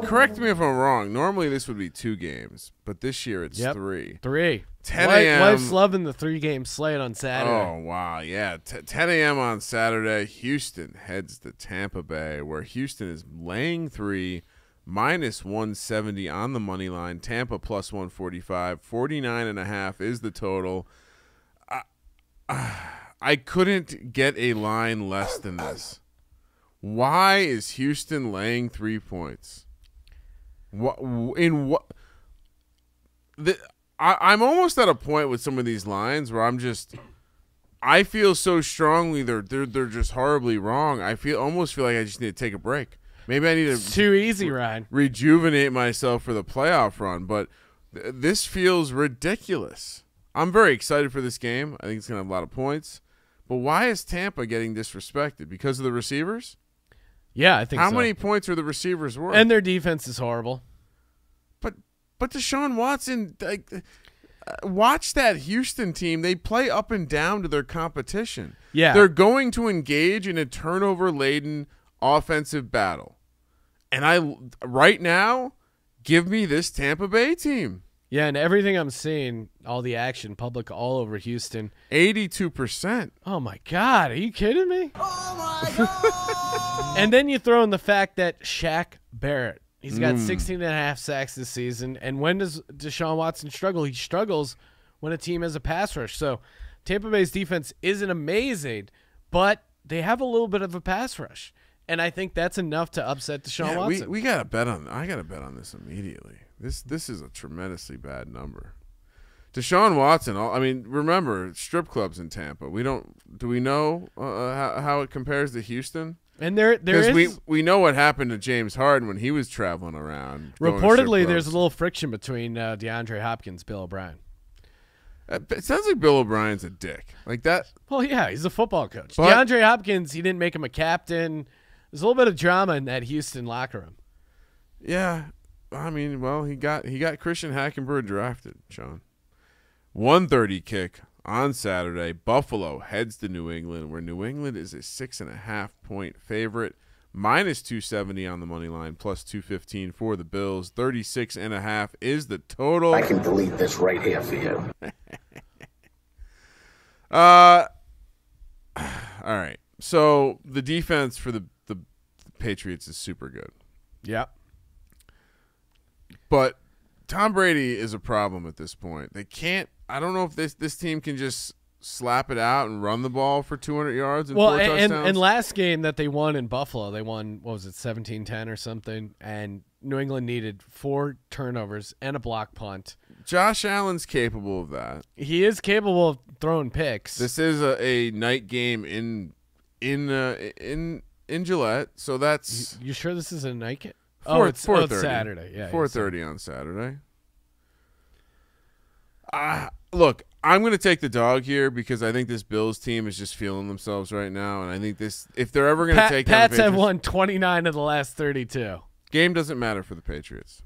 correct me if I'm wrong. Normally this would be 2 games, but this year it's 3. 3. 10 a.m. Wife's loving the 3-game slate on Saturday. Oh, wow. Yeah. 10 a.m. on Saturday. Houston heads to Tampa Bay, where Houston is laying 3, minus 170 on the money line. Tampa plus 145. 49.5 is the total. I couldn't get a line less than this. Why is Houston laying 3 points? I'm almost at a point with some of these lines where I feel so strongly they're just horribly wrong. Almost feel like I just need to take a break. Maybe I need to. It's too easy, Ryan. Rejuvenate myself for the playoff run, but this feels ridiculous. I'm very excited for this game. I think it's going to have a lot of points. But why is Tampa getting disrespected? Because of the receivers? Yeah, I think so. How many points are the receivers worth? And their defense is horrible. But Deshaun Watson, watch that Houston team. They play up and down to their competition. Yeah. They're going to engage in a turnover-laden offensive battle. And right now, give me this Tampa Bay team. Yeah, and everything I'm seeing, all the action, public all over Houston. 82%. Oh, my God. Are you kidding me? Oh, my God. And then you throw in the fact that Shaq Barrett, he's got 16.5 sacks this season. And when does Deshaun Watson struggle? He struggles when a team has a pass rush. So Tampa Bay's defense isn't amazing, but they have a little bit of a pass rush. And I think that's enough to upset Deshaun Watson. We got to bet on. I got to bet on this immediately. This is a tremendously bad number. Deshaun Watson. I mean, remember strip clubs in Tampa. Do we know how it compares to Houston? And there is we know what happened to James Harden when he was traveling around. Reportedly, there's a little friction between DeAndre Hopkins, Bill O'Brien. It sounds like Bill O'Brien's a dick. Like that. Well, yeah, he's a football coach. But- DeAndre Hopkins, he didn't make him a captain. There's a little bit of drama in that Houston locker room. Yeah, I mean, well, he got Christian Hackenberg drafted, Sean. 1:30 kick on Saturday. Buffalo heads to New England, where New England is a 6.5-point favorite. -270 on the money line, +215 for the Bills. 36.5 is the total. I can delete this right here for you. All right. So the defense for the Patriots is super good. Yeah. But Tom Brady is a problem at this point. They can't – I don't know if this team can just slap it out and run the ball for 200 yards and 4 touchdowns. And last game that they won in Buffalo, they won, what was it, 17-10 or something, and New England needed 4 turnovers and a block punt. Josh Allen's capable of that. He is capable of throwing picks. This is a night game in Gillette, so that's You sure this is a night game? it's it's Saturday. Yeah, 4:30 on Saturday. Look, I'm going to take the dog here because I think this Bills team is just feeling themselves right now, and I think if they're ever going to take down the Pats have Patriots, won 29 of the last 32. game doesn't matter for the Patriots.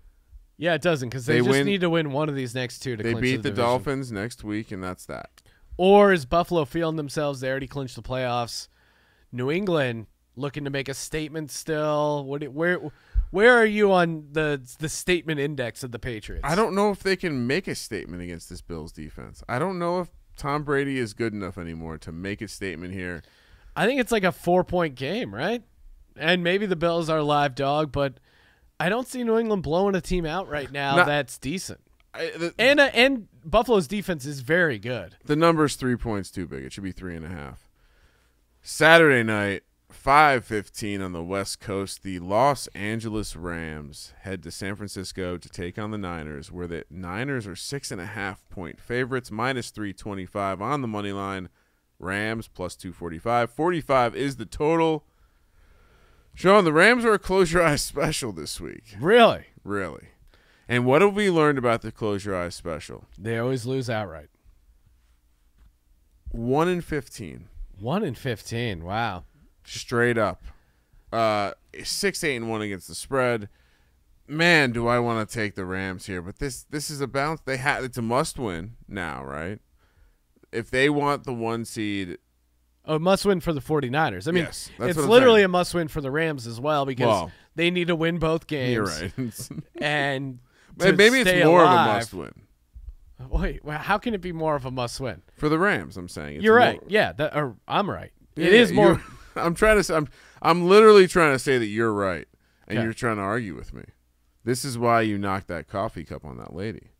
Yeah, it doesn't because they just need to win one of these next two to They clinch beat the the division. Dolphins next week, and that's that. Or is Buffalo feeling themselves? They already clinched the playoffs. New England looking to make a statement still. Where are you on the statement index of the Patriots? I don't know if they can make a statement against this Bills defense. I don't know if Tom Brady is good enough anymore to make a statement here. I think it's like a 4-point game, right? And maybe the Bills are live dog, but I don't see New England blowing a team out right now that's decent. And Buffalo's defense is very good. The number's 3 points too big. It should be 3.5. Saturday night, 5:15 on the West Coast, the Los Angeles Rams head to San Francisco to take on the Niners, where the Niners are 6.5-point favorites, -325 on the money line. Rams +245. 45 is the total. Sean, the Rams are a close your eyes special this week. Really? Really. And what have we learned about the close your eyes special? They always lose outright. 1-15. 1-15. Wow. Straight up. 6-8-1 against the spread. Man, do I want to take the Rams here. But this is a bounce. It's a must win now, right? If they want the 1 seed. A must win for the 49ers. I mean, Yes, that's it's what I'm literally saying. a must win for the Rams as well because they need to win both games. You're right. And to Maybe it's stay more alive. of a must win. Wait, well, how can it be more of a must win? For the Rams, I'm saying. It's You're right. more- Yeah, I'm right. Yeah, it is more. I'm trying to. I'm literally trying to say that you're right, and Okay. you're trying to argue with me. This is why you knocked that coffee cup on that lady.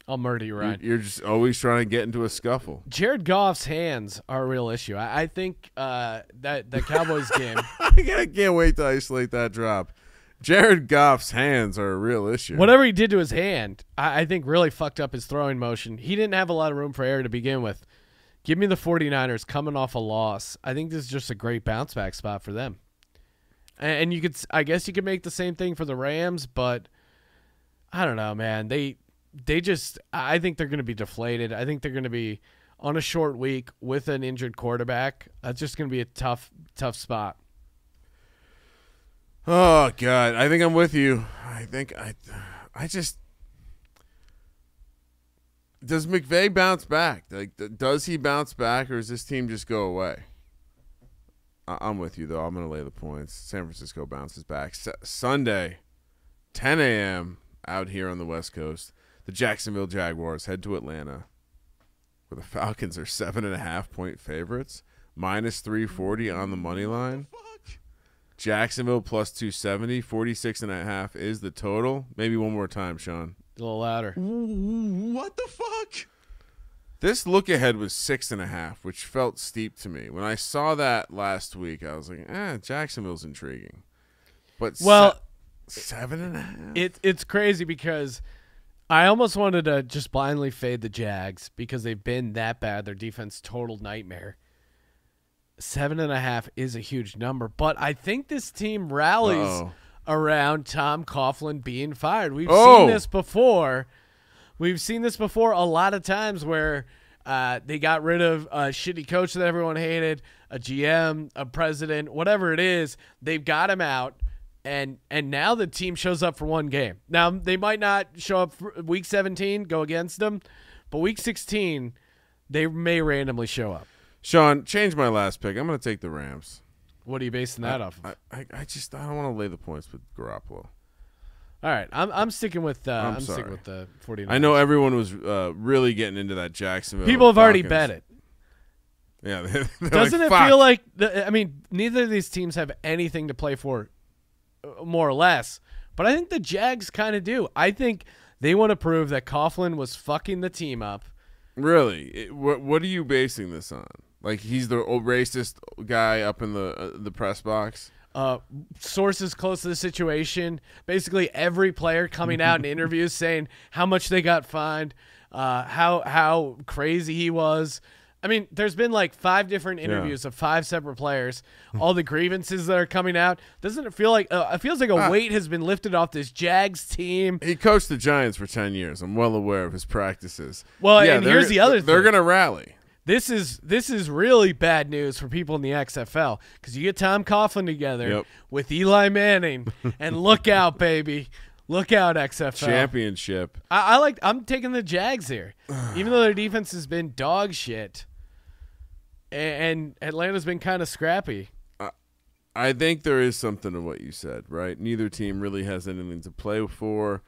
I'll murder you, Ryan. You're just always trying to get into a scuffle. Jared Goff's hands are a real issue. I think that the Cowboys game. I can't wait to isolate that drop. Jared Goff's hands are a real issue. Whatever he did to his hand, I think really fucked up his throwing motion. He didn't have a lot of room for error to begin with. Give me the 49ers coming off a loss. I think this is just a great bounce back spot for them. And I guess you could make the same thing for the Rams, but I don't know, man. I think they're going to be deflated. I think they're going to be on a short week with an injured quarterback. That's just going to be a tough spot. Oh God, I think I'm with you. I just. Does McVay bounce back? Like, does he bounce back, or does this team just go away? I'm with you, though. I'm going to lay the points. San Francisco bounces back. Sunday, 10 a.m. out here on the West Coast. The Jacksonville Jaguars head to Atlanta, where the Falcons are 7.5-point favorites, -340 on the money line. Jacksonville +270, 46.5 is the total. Maybe one more time, Sean. A little louder. What the fuck? This look ahead was 6.5, which felt steep to me. When I saw that last week, I was like, Jacksonville's intriguing. But 7.5? It's crazy because I almost wanted to just blindly fade the Jags because they've been that bad. Their defense total nightmare. 7.5 is a huge number, but I think this team rallies around Tom Coughlin being fired. We've seen this before We've seen this before a lot of times where they got rid of a shitty coach that everyone hated, a GM, a president, whatever it is. They've got him out, and now the team shows up for one game. Now, they might not show up for Week 17, go against them, but Week 16, they may randomly show up. Sean, change my last pick. I'm going to take the Rams. What are you basing that off of? I don't want to lay the points with Garoppolo. All right, I'm sticking with I'm sticking sorry. with the 49ers. I know everyone was really getting into that Jacksonville. People have already Falcons. bet it. Yeah, they're Doesn't like, it "Fuck." feel like neither of these teams have anything to play for, more or less. But I think the Jags kind of do. I think they want to prove that Coughlin was fucking the team up. Really? What are you basing this on? Like he's the old racist guy up in the press box? Sources close to the situation, basically every player coming out in interviews saying how much they got fined, how crazy he was. I mean, there's been like 5 different interviews of 5 separate players. All the grievances that are coming out. Doesn't it feel like it feels like a weight has been lifted off this Jags team? He coached the Giants for 10 years. I'm well aware of his practices. Well, yeah, and here's the other thing. They're going to rally. This is really bad news for people in the XFL because you get Tom Coughlin together with Eli Manning, and look out, baby, look out, XFL Championship. I'm taking the Jags here, even though their defense has been dog shit, and Atlanta's been kind of scrappy. I think there is something to what you said, right? Neither team really has anything to play for,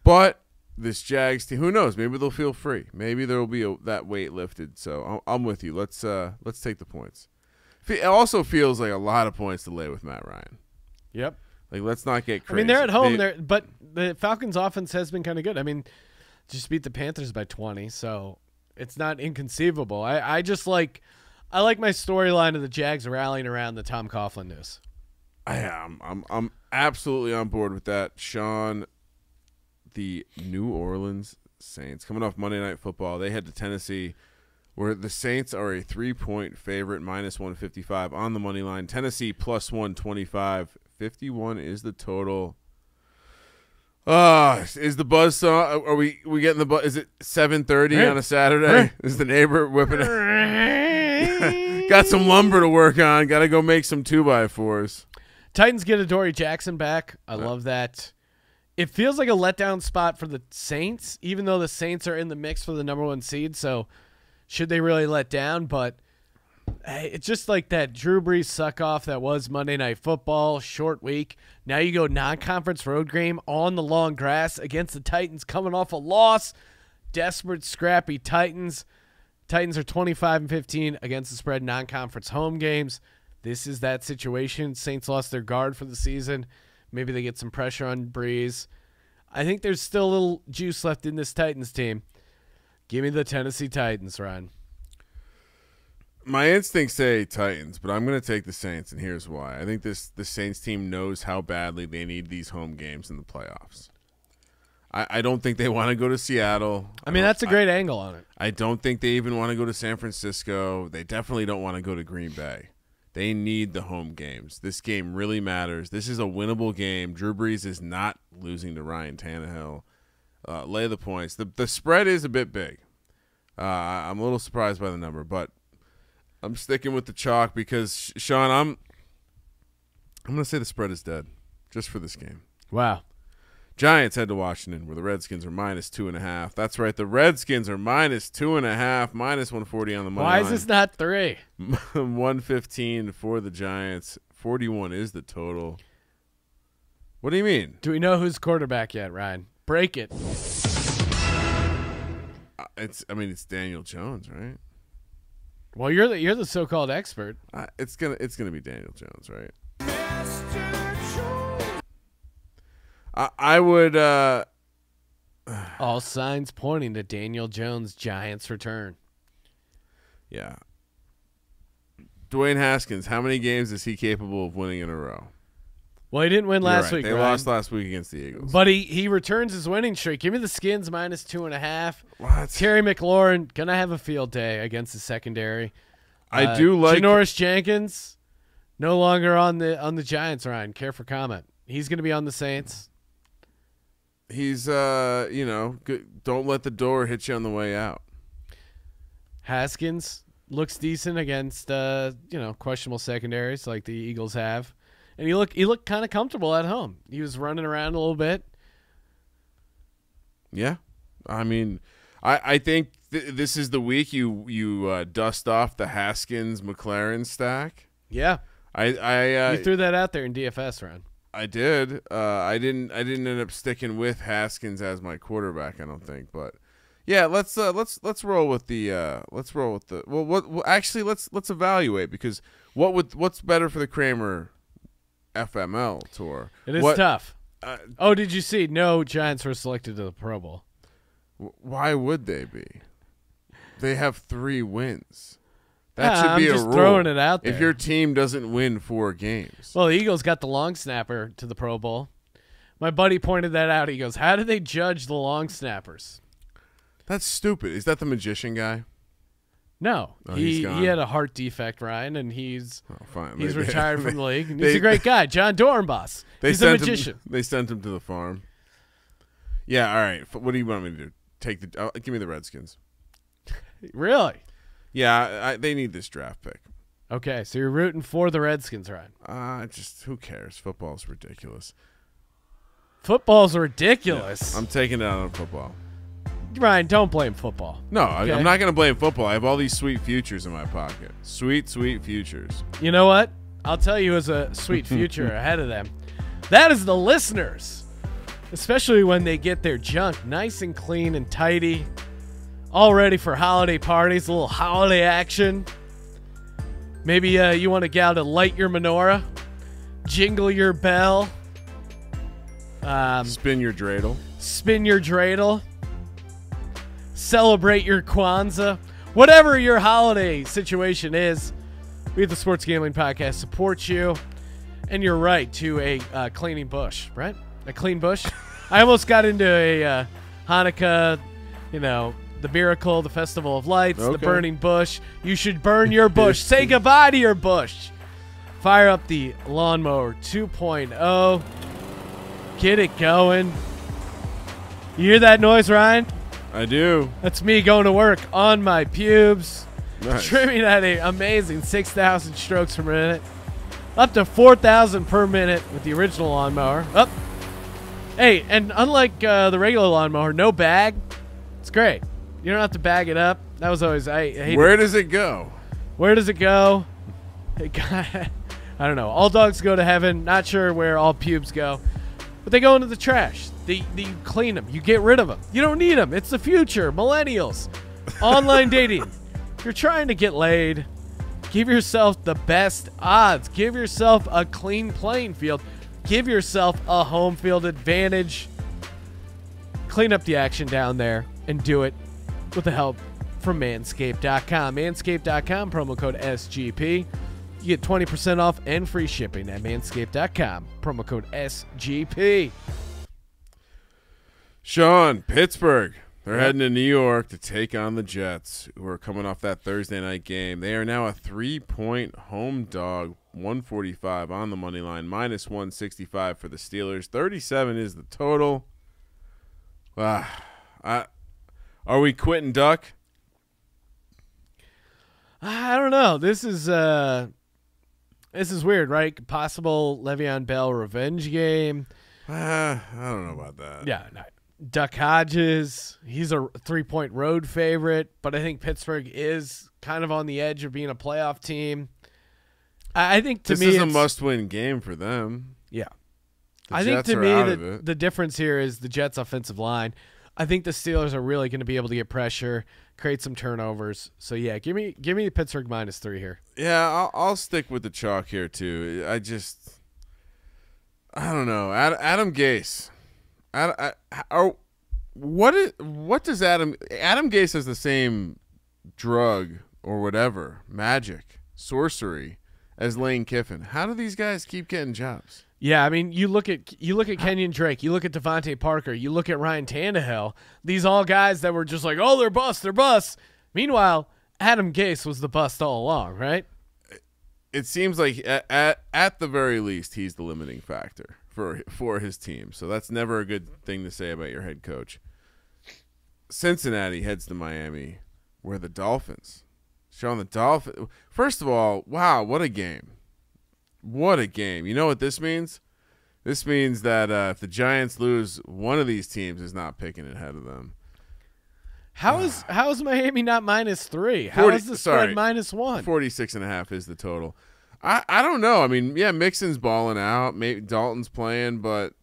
but this Jags team, who knows? Maybe they'll feel free. Maybe there will be that weight lifted. So I'm with you. Let's take the points. It also feels like a lot of points to lay with Matt Ryan. Yep. Like let's not get crazy. I mean, they're at home, but the Falcons' offense has been kind of good. I mean, just beat the Panthers by 20, so it's not inconceivable. I like my storyline of the Jags rallying around the Tom Coughlin news. I'm absolutely on board with that, Sean. The New Orleans Saints coming off Monday Night Football. They head to Tennessee, where the Saints are a 3-point favorite, -155 on the money line. Tennessee +125. 51 is the total. Is the buzz saw? Are we getting the buzz? Is it 7:30 on a Saturday? Is the neighbor whipping it? Got some lumber to work on. Got to go make some 2x4s. Titans get Adoree Jackson back. I love that. It feels like a letdown spot for the Saints, even though the Saints are in the mix for the #1 seed. So should they really let down? But hey, it's just like that Drew Brees suck-off that was Monday Night Football, short week. Now you go non-conference road game on the long grass against the Titans coming off a loss. Desperate, scrappy Titans. Titans are 25-15 against the spread non-conference home games. This is that situation. Saints lost their guard for the season. Maybe they get some pressure on Breeze. I think there's still a little juice left in this Titans team. Give me the Tennessee Titans, Ryan. My instincts say Titans, but I'm going to take the Saints, and here's why. I think the Saints team knows how badly they need these home games in the playoffs. I don't think they want to go to Seattle. I mean, that's a great angle on it. I don't think they even want to go to San Francisco. They definitely don't want to go to Green Bay. They need the home games. This game really matters. This is a winnable game. Drew Brees is not losing to Ryan Tannehill. Lay the points. The spread is a bit big. I'm a little surprised by the number, but I'm sticking with the chalk because, Sean, I'm going to say the spread is dead just for this game. Wow. Giants head to Washington, where the Redskins are -2.5. That's right. The Redskins are -2.5, -140 on the money line. Why is this not 3? 115 for the Giants. 41 is the total. What do you mean? Do we know who's quarterback yet, Ryan? Break it. It's Daniel Jones, right? Well, you're the so-called expert. It's gonna be Daniel Jones, right? I would. All signs pointing to Daniel Jones' Giants return. Yeah. Dwayne Haskins, how many games is he capable of winning in a row? Well, he didn't win last week. They lost last week against the Eagles. But he returns his winning streak. Give me the Skins -2.5. What? Terry McLaurin gonna have a field day against the secondary. I do like Janoris Jenkins, no longer on the Giants. Ryan, care for comment? He's gonna be on the Saints. He's don't let the door hit you on the way out. Haskins looks decent against questionable secondaries like the Eagles have, and he looked kind of comfortable at home. He was running around a little bit. Yeah, I mean, I think this is the week you dust off the Haskins McLaren stack. Yeah, I you threw that out there in DFS, Ron. I did. I didn't end up sticking with Haskins as my quarterback. I don't think, but yeah, let's roll with the let's evaluate, because what's better for the Kramer FML tour? It is tough. Did you see? No Giants were selected to the Pro Bowl. Why would they be? They have 3 wins. That should be I'm a just rule. throwing it out there. If your team doesn't win 4 games. Well, the Eagles got the long snapper to the Pro Bowl. My buddy pointed that out. He goes, "How do they judge the long snappers?" That's stupid. Is that the magician guy? No, Oh, he he's gone. had a heart defect, Ryan, and he's Fine. retired from the league. And he's a great guy, John Dornbos. He's a magician. They sent him to the farm. Yeah, all right. What do you want me to do? Give me the Redskins. Really? Yeah, they need this draft pick. Okay, so you're rooting for the Redskins, Ryan. Just who cares? Football's ridiculous. Football's ridiculous. I'm taking it out on football. Ryan, don't blame football. No, Okay. I'm not going to blame football. I have all these sweet futures in my pocket. Sweet, sweet futures. You know what? I'll tell you who's a sweet future ahead of them. That is the listeners, especially when they get their junk nice and clean and tidy, all ready for holiday parties, a little holiday action. Maybe you want a gal to light your menorah, jingle your bell, Spin your dreidel. spin your dreidel, celebrate your Kwanzaa, whatever your holiday situation is. We at the Sports Gambling Podcast support you, and you're right to a cleaning bush, right? A clean bush. I almost got into a Hanukkah, the miracle, the festival of lights, the Okay. burning bush. You should burn your bush. Say goodbye to your bush. Fire up the lawnmower 2.0. Get it going. You hear that noise, Ryan? I do. That's me going to work on my pubes, Nice. trimming at an amazing 6,000 strokes per minute, up to 4,000 per minute with the original lawnmower. Up. Hey, and unlike the regular lawnmower, no bag. It's great. You don't have to bag it up. That was always I hate. Where does it go? Where does it go? I don't know. All dogs go to heaven. Not sure where all pubes go, but they go into the trash. You clean them. You get rid of them. You don't need them. It's the future. Millennials. Online dating. If you're trying to get laid, give yourself the best odds. Give yourself a clean playing field. Give yourself a home field advantage. Clean up the action down there and do it with the help from Manscaped.com. Manscaped.com, promo code SGP. You get 20% off and free shipping at Manscaped.com, promo code SGP. Sean, Pittsburgh. They're heading to New York to take on the Jets, who are coming off that Thursday night game. They are now a 3-point home dog, 145 on the money line, minus 165 for the Steelers. 37 is the total. Are we quitting Duck? I don't know. This is weird, right? Possible Le'Veon Bell revenge game. I don't know about that. Yeah, no. Duck Hodges, he's a 3-point road favorite, but I think Pittsburgh is kind of on the edge of being a playoff team. I think to This me is a it's- must-win game for them. Yeah. The I think Jets to are me out of it. the difference here is the Jets' offensive line. I think the Steelers are really going to be able to get pressure, create some turnovers. So yeah, give me Pittsburgh -3 here. Yeah, I'll stick with the chalk here too. I don't know. Adam Gase. What does Adam Gase has the same drug or whatever, magic, sorcery as Lane Kiffin. How do these guys keep getting jobs? Yeah, I mean, you look at Kenyon Drake, you look at Devontae Parker, you look at Ryan Tannehill. These all guys that were just like, oh, they're busts. Meanwhile, Adam Gase was the bust all along, right? It seems like at the very least he's the limiting factor for his team. So that's never a good thing to say about your head coach. Cincinnati heads to Miami, where the Dolphins. Showing the Dolphins. First of all, wow, what a game. What a game. You know what this means? This means that if the Giants lose, one of these teams is not picking ahead of them. How is Miami not -3? How is the spread -1? 46.5 is the total. I don't know. I mean, yeah, Mixon's balling out. Maybe Dalton's playing, but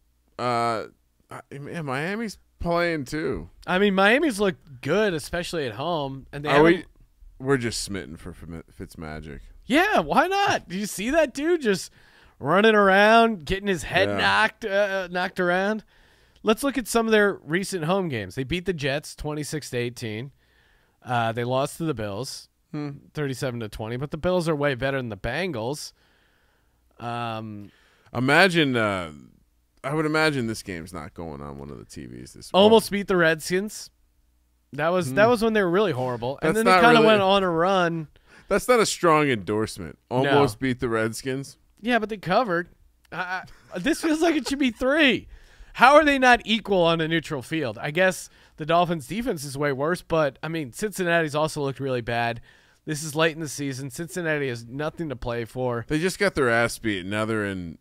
Miami's playing too. I mean, Miami's looked good, especially at home. And we're just smitten for Fitzmagic. Yeah, why not? Do you see that dude just running around, getting his head knocked around? Let's look at some of their recent home games. They beat the Jets 26-18. They lost to the Bills 37-20, but the Bills are way better than the Bengals. I would imagine this game's not going on one of the TVs this week. Almost beat the Redskins. That was when they were really horrible. And That's then they not kind of really- went on a run. That's not a strong endorsement. Almost beat the Redskins. Yeah, but they covered. This feels like it should be 3. How are they not equal on a neutral field? I guess the Dolphins' defense is way worse, but, I mean, Cincinnati's also looked really bad. This is late in the season. Cincinnati has nothing to play for. They just got their ass beat. Now they're in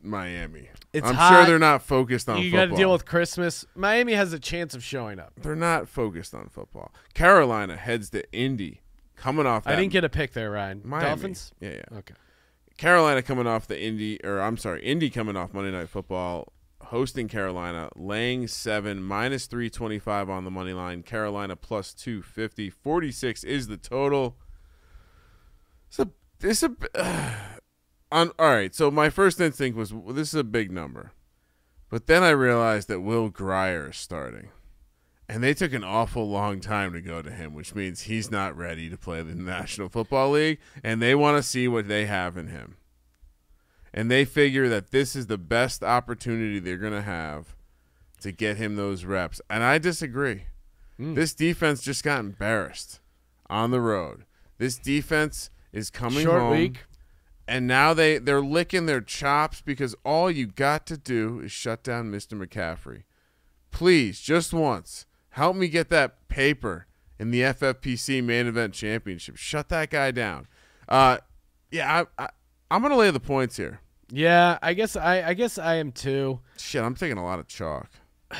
Miami. It's I'm hot. sure they're not focused on You football. got to deal with Christmas. Miami has a chance of showing up. They're not focused on football. Carolina heads to Indy. Coming off that. I didn't get a pick there, Ryan. Miami. Dolphins? Yeah. Okay. Carolina coming off Indy coming off Monday Night Football, hosting Carolina, laying 7, -325 on the money line. Carolina +250, 46 is the total. All right. So my first instinct was this is a big number, but then I realized that Will Grier is starting, and they took an awful long time to go to him, which means he's not ready to play the National Football League, and they want to see what they have in him. And they figure that this is the best opportunity they're going to have to get him those reps. And I disagree. This defense just got embarrassed on the road. This defense is coming Short home. week. And now they're licking their chops because all you got to do is shut down Mr. McCaffrey. Please, just once, help me get that paper in the FFPC Main Event Championship. Shut that guy down. I'm going to lay the points here. Yeah, I guess I am too. Shit, I'm taking a lot of chalk. I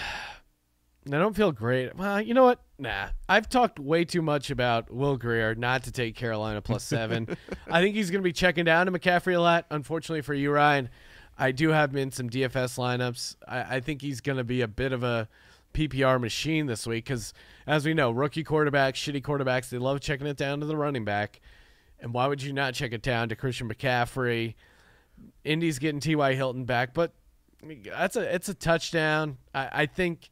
don't feel great. Well, you know what? Nah. I've talked way too much about Will Grier not to take Carolina +7. I think he's going to be checking down to McCaffrey a lot. Unfortunately for you, Ryan, I do have him in some DFS lineups. I think he's going to be a bit of a PPR machine this week because, as we know, rookie quarterbacks, shitty quarterbacks, they love checking it down to the running back. And why would you not check it down to Christian McCaffrey? Indy's getting T.Y. Hilton back, but it's a touchdown. I think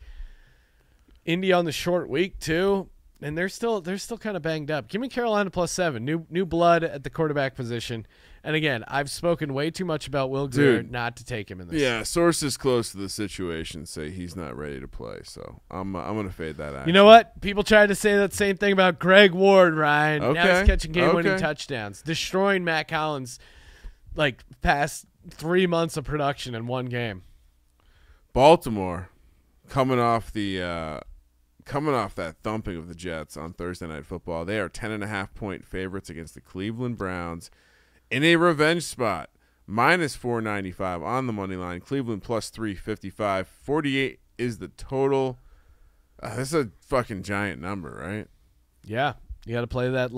Indy on the short week too, and they're still kind of banged up. Give me Carolina +7. New blood at the quarterback position. And again, I've spoken way too much about Will Grier not to take him in this. Yeah, sources close to the situation say he's not ready to play, so I'm going to fade that out. You know what? People tried to say that same thing about Greg Ward, Ryan. Okay. Now he's catching game-winning touchdowns, destroying Matt Collins past 3 months of production in one game. Baltimore coming off that thumping of the Jets on Thursday Night Football. They are 10.5-point favorites against the Cleveland Browns in a revenge spot. -495 on the money line. Cleveland +355. 48 is the total. That's a fucking giant number, right? Yeah, you got to play that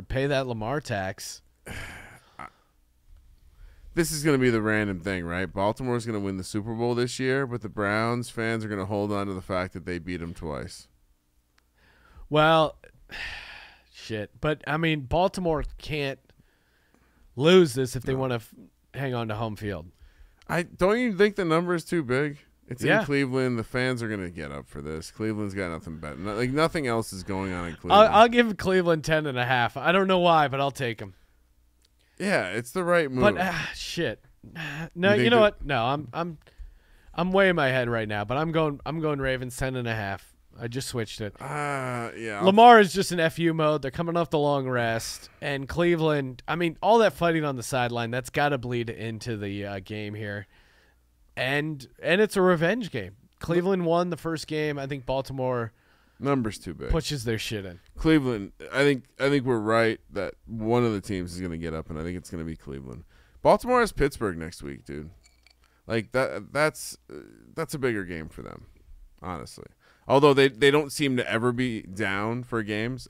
pay that Lamar tax. This is going to be the random thing, right? Baltimore's going to win the Super Bowl this year, but the Browns fans are going to hold on to the fact that they beat them twice. Well, shit. But, I mean, Baltimore can't lose this if they want to hang on to home field. Don't you think the number is too big? It's Yeah. in Cleveland. The fans are going to get up for this. Cleveland's got nothing better. Nothing else is going on in Cleveland. I'll give Cleveland 10.5. I don't know why, but I'll take them. Yeah, it's the right move. But shit. No, You you know think what? No, I'm way in my head right now, but I'm going Ravens 10.5. I just switched it. Yeah. Lamar is just in FU mode. They're coming off the long rest, and Cleveland. I mean, all that fighting on the sideline that's got to bleed into the game here. And it's a revenge game. Cleveland won the first game. I think Baltimore Numbers too big. pushes their shit in. Cleveland, I think we're right that one of the teams is going to get up, and I think it's going to be Cleveland. Baltimore has Pittsburgh next week, dude. Like that's a bigger game for them, honestly. Although they don't seem to ever be down for games,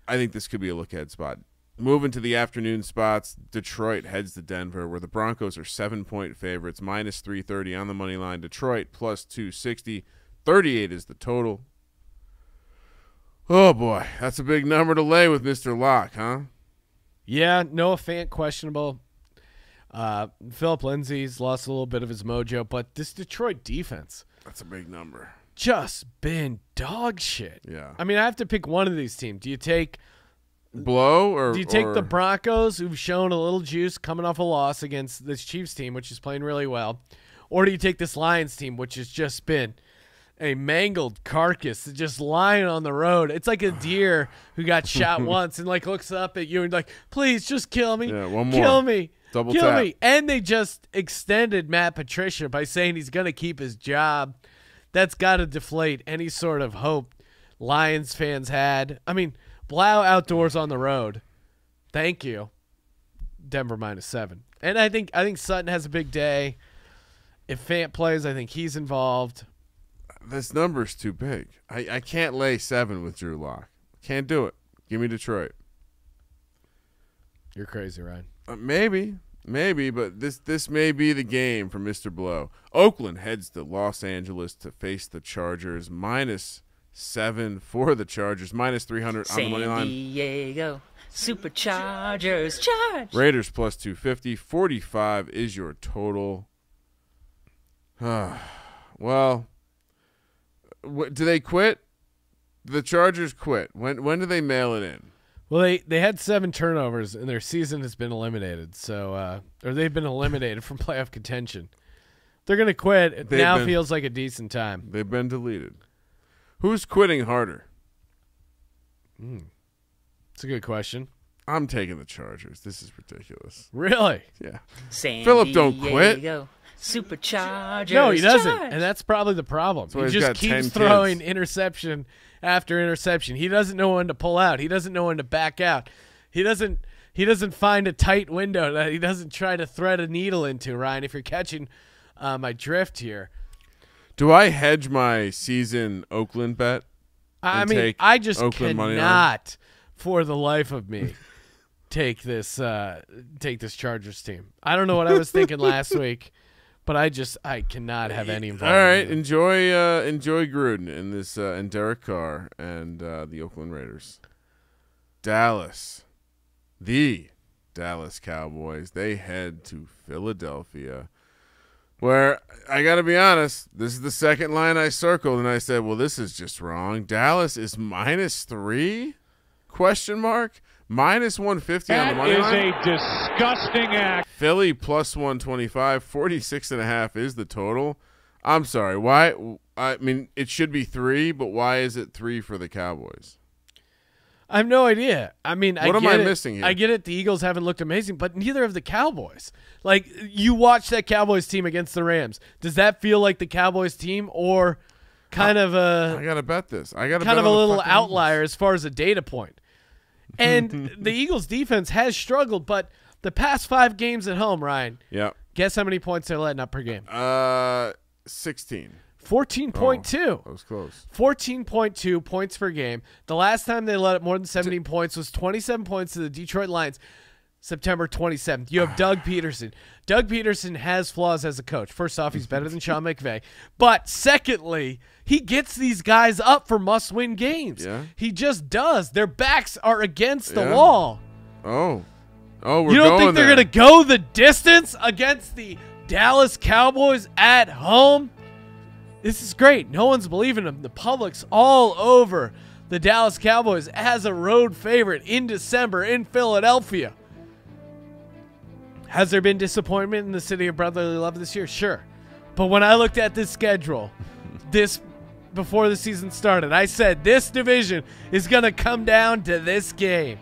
I think this could be a look-ahead spot. Moving to the afternoon spots, Detroit heads to Denver, where the Broncos are 7-point favorites, minus 330 on the money line. Detroit plus 260, 38 is the total. Oh boy, that's a big number to lay with Mr. Locke, huh? Yeah, Noah Fant questionable. Philip Lindsay's lost a little bit of his mojo, but this Detroit defense, That's a big number. just been dog shit. Yeah. I mean, I have to pick one of these teams. Do you take Blow or Do you take the Broncos, who've shown a little juice coming off a loss against this Chiefs team, which is playing really well, or do you take this Lions team, which has just been a mangled carcass, just lying on the road? It's like a deer who got shot once and like looks up at you and like, please just kill me. Yeah, one more. Kill me. Double kill tap. me. And they just extended Matt Patricia by saying he's going to keep his job. That's got to deflate any sort of hope Lions fans had. I mean, Blau outdoors on the road. Thank you. Denver -7. And I think Sutton has a big day. If Fant plays, I think he's involved. This number's too big. I can't lay 7 with Drew Lock. Can't do it. Give me Detroit. You're crazy, Ryan. Maybe, but this may be the game for Mr. Blow. Oakland heads to Los Angeles to face the Chargers, -7 for the Chargers, -300 on the money San line. Diego Superchargers, charge. Raiders plus 250, 45 is your total. Well, do they quit? The Chargers quit. When do they mail it in? Well, they had 7 turnovers, and their season has been eliminated. So, or they've been eliminated from playoff contention. They're going to quit. It now feels like a decent time. They've been deleted. Who's quitting harder? It's a good question. I'm taking the Chargers. This is ridiculous. Really? Yeah. San Phillip don't quit. Diego Superchargers. No, he doesn't, charge. and that's probably the problem. why He he's just got 10 keeps kids. throwing interception after interception. He doesn't know when to pull out. He doesn't know when to back out. He doesn't find a tight window that he doesn't try to thread a needle into, Ryan, if you're catching my drift here. Do I hedge my season Oakland bet? I and mean, take I just Oakland money line? cannot, for the life of me, take this Chargers team. I don't know what I was thinking last week, but I cannot have any All involvement. right, in it. enjoy Gruden in this and Derek Carr and the Oakland Raiders. Dallas, the Dallas Cowboys. They head to Philadelphia, where I got to be honest, this is the second line I circled, and I said, well, this is just wrong. Dallas is -3? Question mark. -150 on the That money is line. a disgusting act. Philly plus 125, 46.5 is the total. I'm sorry. Why? I mean, it should be 3, but why is it 3 for the Cowboys? I have no idea. I mean, What am I missing here? I get it. The Eagles haven't looked amazing, but neither have the Cowboys. Like, you watch that Cowboys team against the Rams. Does that feel like the Cowboys team, or kind of I gotta bet this. I gotta kind bet of a on the little fucking outlier as far as a data point? And the Eagles defense has struggled, but the past 5 games at home, Ryan, Eagles. guess how many points they're letting up per game? Yeah. 16. 14.2. That was close. 14.2 points per game. The last time they let up more than 17 points was 27 points to the Detroit Lions, September 27th. You have Doug Peterson. Doug Peterson has flaws as a coach. First off, he's better than Sean McVay. But secondly, he gets these guys up for must-win games. Yeah. He just does. Their backs are against the Yeah. wall. Oh, we're You don't going think they're there. going to go the distance against the Dallas Cowboys at home? This is great. No one's believing them. The public's all over the Dallas Cowboys as a road favorite in December in Philadelphia. Has there been disappointment in the city of brotherly love this year? Sure. But when I looked at this schedule, before the season started, I said this division is going to come down to this game.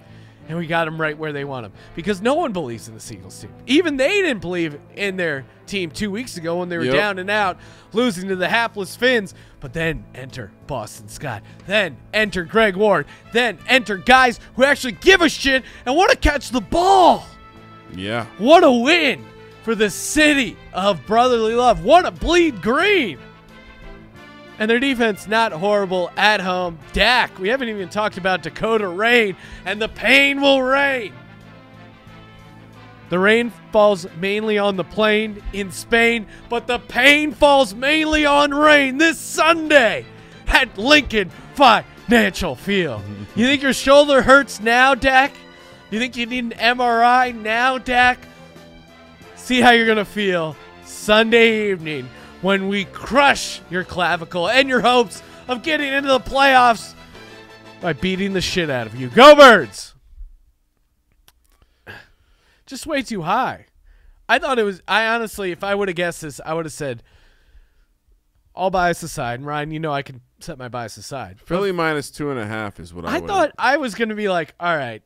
And we got them right where they want them. Because no one believes in the Seagulls team. Even they didn't believe in their team 2 weeks ago when they were down and out, losing to the hapless Finns. But then enter Boston Scott. Then enter Greg Ward. Then enter guys who actually give a shit and want to catch the ball. Yeah. What a win for the city of brotherly love. What a bleed green. And their defense, not horrible at home. Dak, we haven't even talked about Dakota Rain, and the pain will rain. The rain falls mainly on the plain in Spain, but the pain falls mainly on rain this Sunday at Lincoln Financial Field. You think your shoulder hurts now, Dak? You think you need an MRI now, Dak? See how you're going to feel Sunday evening when we crush your clavicle and your hopes of getting into the playoffs by beating the shit out of you. Go Birds! Just way too high. I honestly, if I would have guessed this, I would have said, all bias aside, and Ryan, you know I can set my bias aside. Philly minus 2.5 is what I would. thought I was going to be like, all right,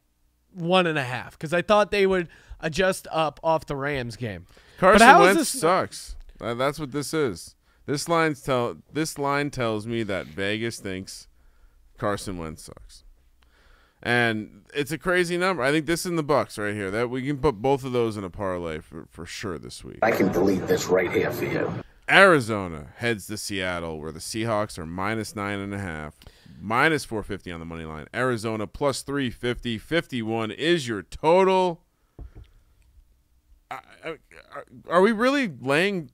1.5, because I thought they would adjust up off the Rams game. Carson Wentz sucks. That's what this is. This line tells me that Vegas thinks Carson Wentz sucks, and it's a crazy number. I think this is in the Bucks right here. That we can put both of those in a parlay for sure this week. I can delete this right here for you. Arizona heads to Seattle, where the Seahawks are minus 9.5, minus 450 on the money line. Arizona plus 350, 51 is your total. Are we really laying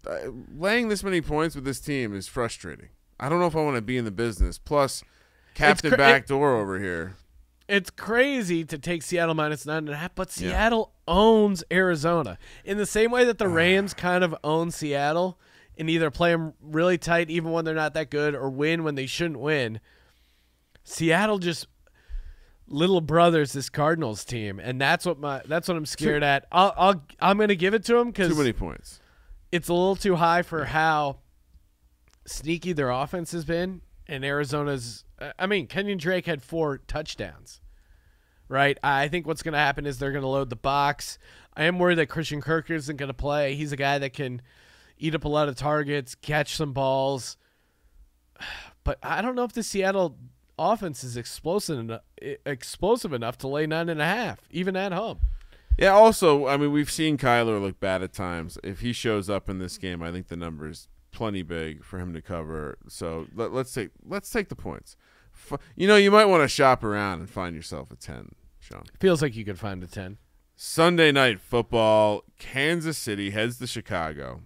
this many points with this team is frustrating. I don't know if I want to be in the business. Plus, Captain Backdoor over here. It's crazy to take Seattle minus 9.5, but Seattle owns Arizona in the same way that the Rams kind of own Seattle and either play them really tight even when they're not that good or win when they shouldn't win. Seattle just little brothers this Cardinals team, and that's what I'm scared at. I'm going to give it to them because too many points. It's a little too high for how sneaky their offense has been. And Arizona's, Kenyon Drake had 4 touchdowns, right? I think what's going to happen is they're going to load the box. I am worried that Christian Kirk isn't going to play. He's a guy that can eat up a lot of targets, catch some balls. But I don't know if the Seattle offense is explosive enough to lay 9.5, even at home. Yeah, also, we've seen Kyler look bad at times. If he shows up in this game, I think the number is plenty big for him to cover. So let's take the points. You might want to shop around and find yourself a 10, Sean. Feels like you could find a 10. Sunday Night Football, Kansas City heads to Chicago,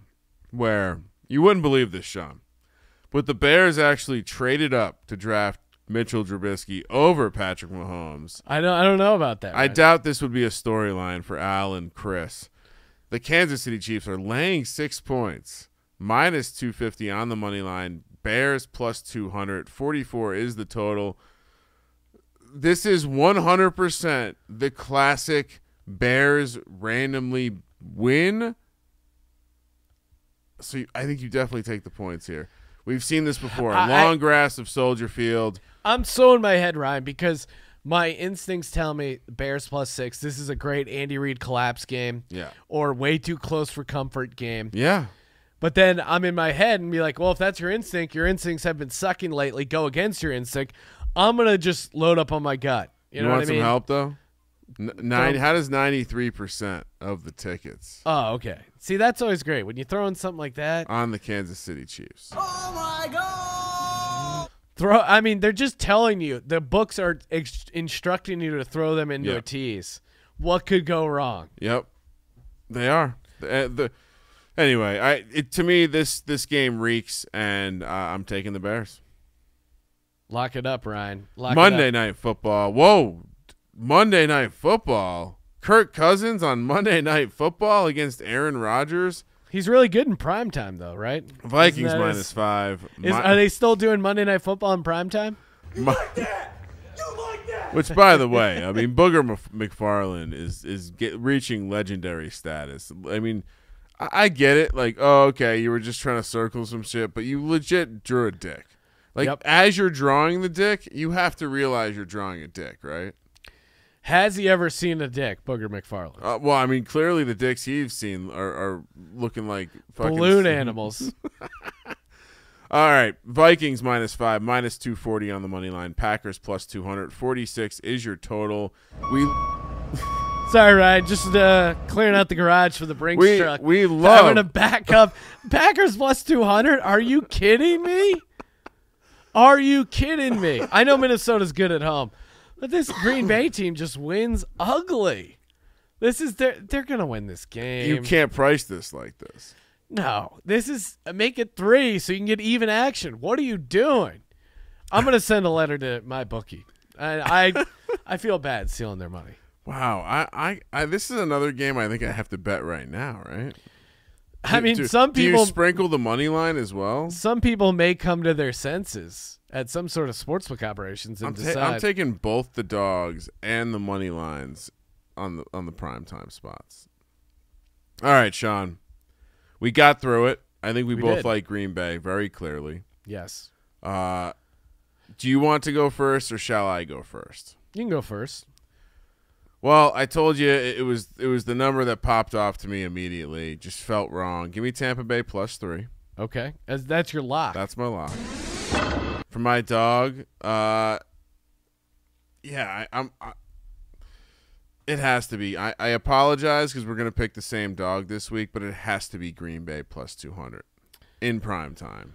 where you wouldn't believe this, Sean, but the Bears actually traded up to draft Mitchell Trubisky over Patrick Mahomes. I don't know about that. I doubt this would be a storyline for Al and Chris. The Kansas City Chiefs are laying 6 points, minus 250 on the money line. Bears plus 200. 44 is the total. This is 100% the classic Bears randomly win. So I think you definitely take the points here. We've seen this before. Long grass of Soldier Field. I'm so in my head, Ryan, because my instincts tell me Bears plus 6. This is a great Andy Reid collapse game. Yeah. Or way too close for comfort game. Yeah. But then I'm in my head and be like, well, if that's your instincts have been sucking lately, go against your instinct. I'm going to just load up on my gut. You know want what I mean? some help, though? How does 93% of the tickets? Oh, okay. See, that's always great. When you throw in something like that. On the Kansas City Chiefs. Oh, my God. They're just telling you. The books are instructing you to throw them into a tease. What could go wrong? Yep. They are. Anyway, to me, this game reeks, and I'm taking the Bears. Lock it up, Ryan. Monday Night Football. Whoa. Monday Night Football. Kirk Cousins on Monday Night Football against Aaron Rodgers. He's really good in primetime, though, right? Vikings minus 5. Are they still doing Monday Night Football in primetime? You like that? You like that? Which, by the way, Booger McFarland is reaching legendary status. I get it. Like, oh, okay, you were just trying to circle some shit, but you legit drew a dick. Like, As you're drawing the dick, you have to realize you're drawing a dick, right? Has he ever seen a dick, Booger McFarland? Well, I mean, clearly the dicks he's seen are looking like fucking Balloon animals. All right, Vikings -5, -240 on the money line. Packers +200. 46 is your total. Sorry, Ryan. Just clearing out the garage for the Brinks truck. We love having a backup. Packers +200. Are you kidding me? Are you kidding me? I know Minnesota's good at home, but this Green Bay team just wins ugly. They're gonna win this game. You can't price this like this. No, this is make it 3 so you can get even action. What are you doing? I'm gonna send a letter to my bookie. I feel bad stealing their money. Wow, I this is another game I think I have to bet right now, right? I mean, do some people you sprinkle the money line as well. Some people may come to their senses at some sort of sportsbook operations and decide. I'm taking both the dogs and the money lines on the primetime spots. All right, Sean, we got through it. I think we both did. like Green Bay very clearly. Yes. Do you want to go first or shall I go first? You can go first. Well, I told you it was the number that popped off to me immediately. Just felt wrong. Give me Tampa Bay +3. Okay, that's your lock. That's my lock. For my dog, yeah, it has to be. I apologize because we're gonna pick the same dog this week, but it has to be Green Bay +200 in prime time.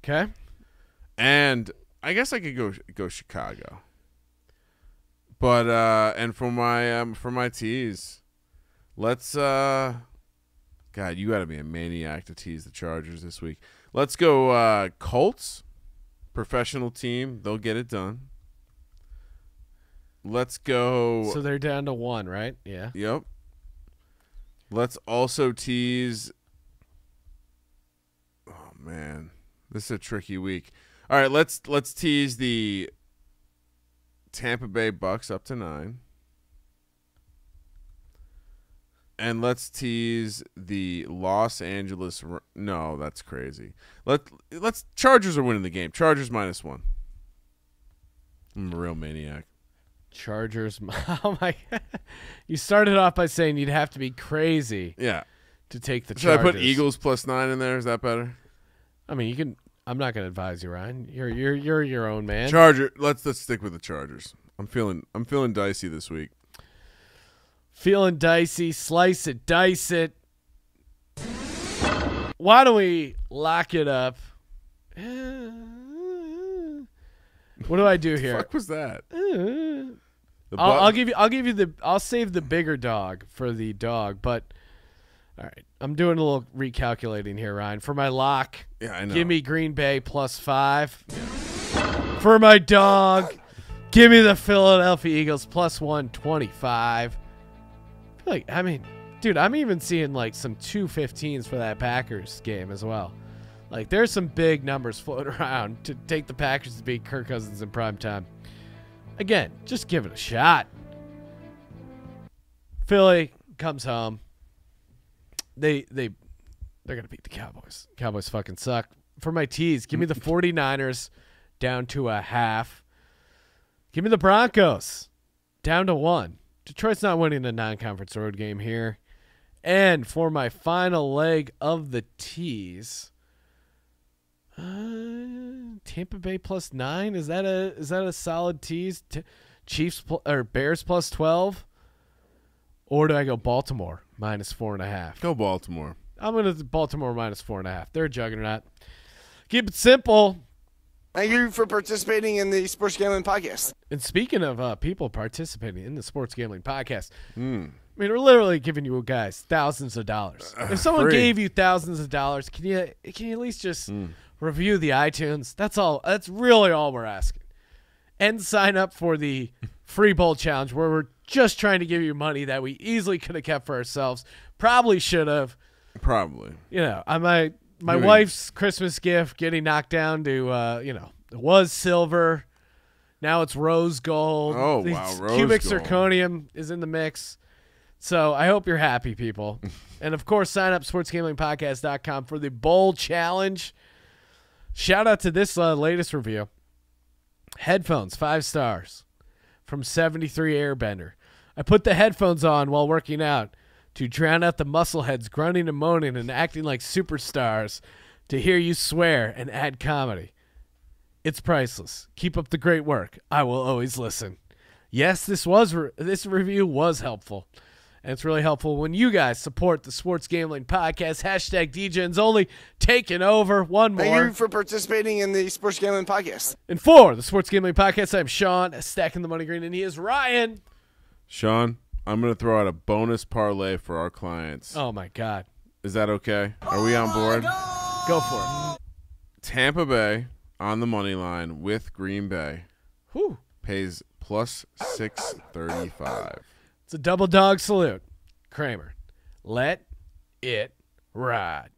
Okay. And I guess I could go Chicago. But and for my tease, let's God, you got to be a maniac to tease the Chargers this week. Let's go Colts, professional team, they'll get it done. Let's go. So they're down to 1, right? Yeah. Yep. Let's also tease. Oh man, this is a tricky week. All right, let's tease the Tampa Bay Bucks up to 9. And let's tease the Los Angeles. No, that's crazy. Let's Chargers are winning the game. Chargers -1. I'm a real maniac. Chargers. Oh my! You started off by saying you'd have to be crazy. Yeah. To take the Should Chargers. I put Eagles +9 in there? Is that better? I mean, you can. I'm not going to advise you, Ryan. You're your own man. Charger. Let's stick with the Chargers. I'm feeling dicey this week. Feeling dicey. Slice it, dice it. Why don't we lock it up? What do I do here? What the fuck was that? I'll save the bigger dog for the dog, but all right. I'm doing a little recalculating here, Ryan. For my lock, Yeah, I know. give me Green Bay +5. For my dog, give me the Philadelphia Eagles +125. I mean, dude, I'm even seeing like some 215s for that Packers game as well. Like, there's some big numbers floating around to take the Packers to beat Kirk Cousins in prime time. Again, just give it a shot. Philly comes home. They're gonna beat the Cowboys. Cowboys fucking suck. For my tease, give me the 49ers down to 0.5. Give me the Broncos down to 1. Detroit's not winning a non-conference road game here. And for my final leg of the tease, Tampa Bay +9. Is that a solid tease? Chiefs or Bears +12, or do I go Baltimore -4.5? Go Baltimore. I'm gonna Baltimore -4.5. They're a juggernaut. Keep it simple. Thank you for participating in the Sports Gambling Podcast. And speaking of people participating in the Sports Gambling Podcast, I mean, we're literally giving you guys thousands of dollars. If someone free. gave you thousands of dollars, can you at least just review the iTunes? That's all. That's really all we're asking. And sign up for the free bowl challenge, where we're just trying to give you money that we easily could have kept for ourselves. Probably should have. Probably. You know, my wife's Christmas gift getting knocked down to it was silver. Now it's rose gold. Oh, wow, rose cubic gold. zirconium is in the mix. So I hope you're happy, people. And, of course, sign up sportsgamblingpodcast.com for the bowl challenge. Shout out to this latest review. Headphones, 5 stars. from 73 Airbender. I put the headphones on while working out to drown out the muscleheads grunting and moaning and acting like superstars to hear you swear and add comedy. It's priceless. Keep up the great work. I will always listen. Yes, this review was helpful. And it's really helpful when you guys support the Sports Gambling Podcast. Hashtag DJs only taking over. One more. Thank you for participating in the Sports Gambling Podcast. And for the Sports Gambling Podcast, I'm Sean, stacking the money green, and he is Ryan. Sean, I'm going to throw out a bonus parlay for our clients. Oh, my God. Is that okay? Are we on board? Go for it. Tampa Bay on the money line with Green Bay. Whew. Pays plus 635. It's a double dog salute. Kramer, let it ride.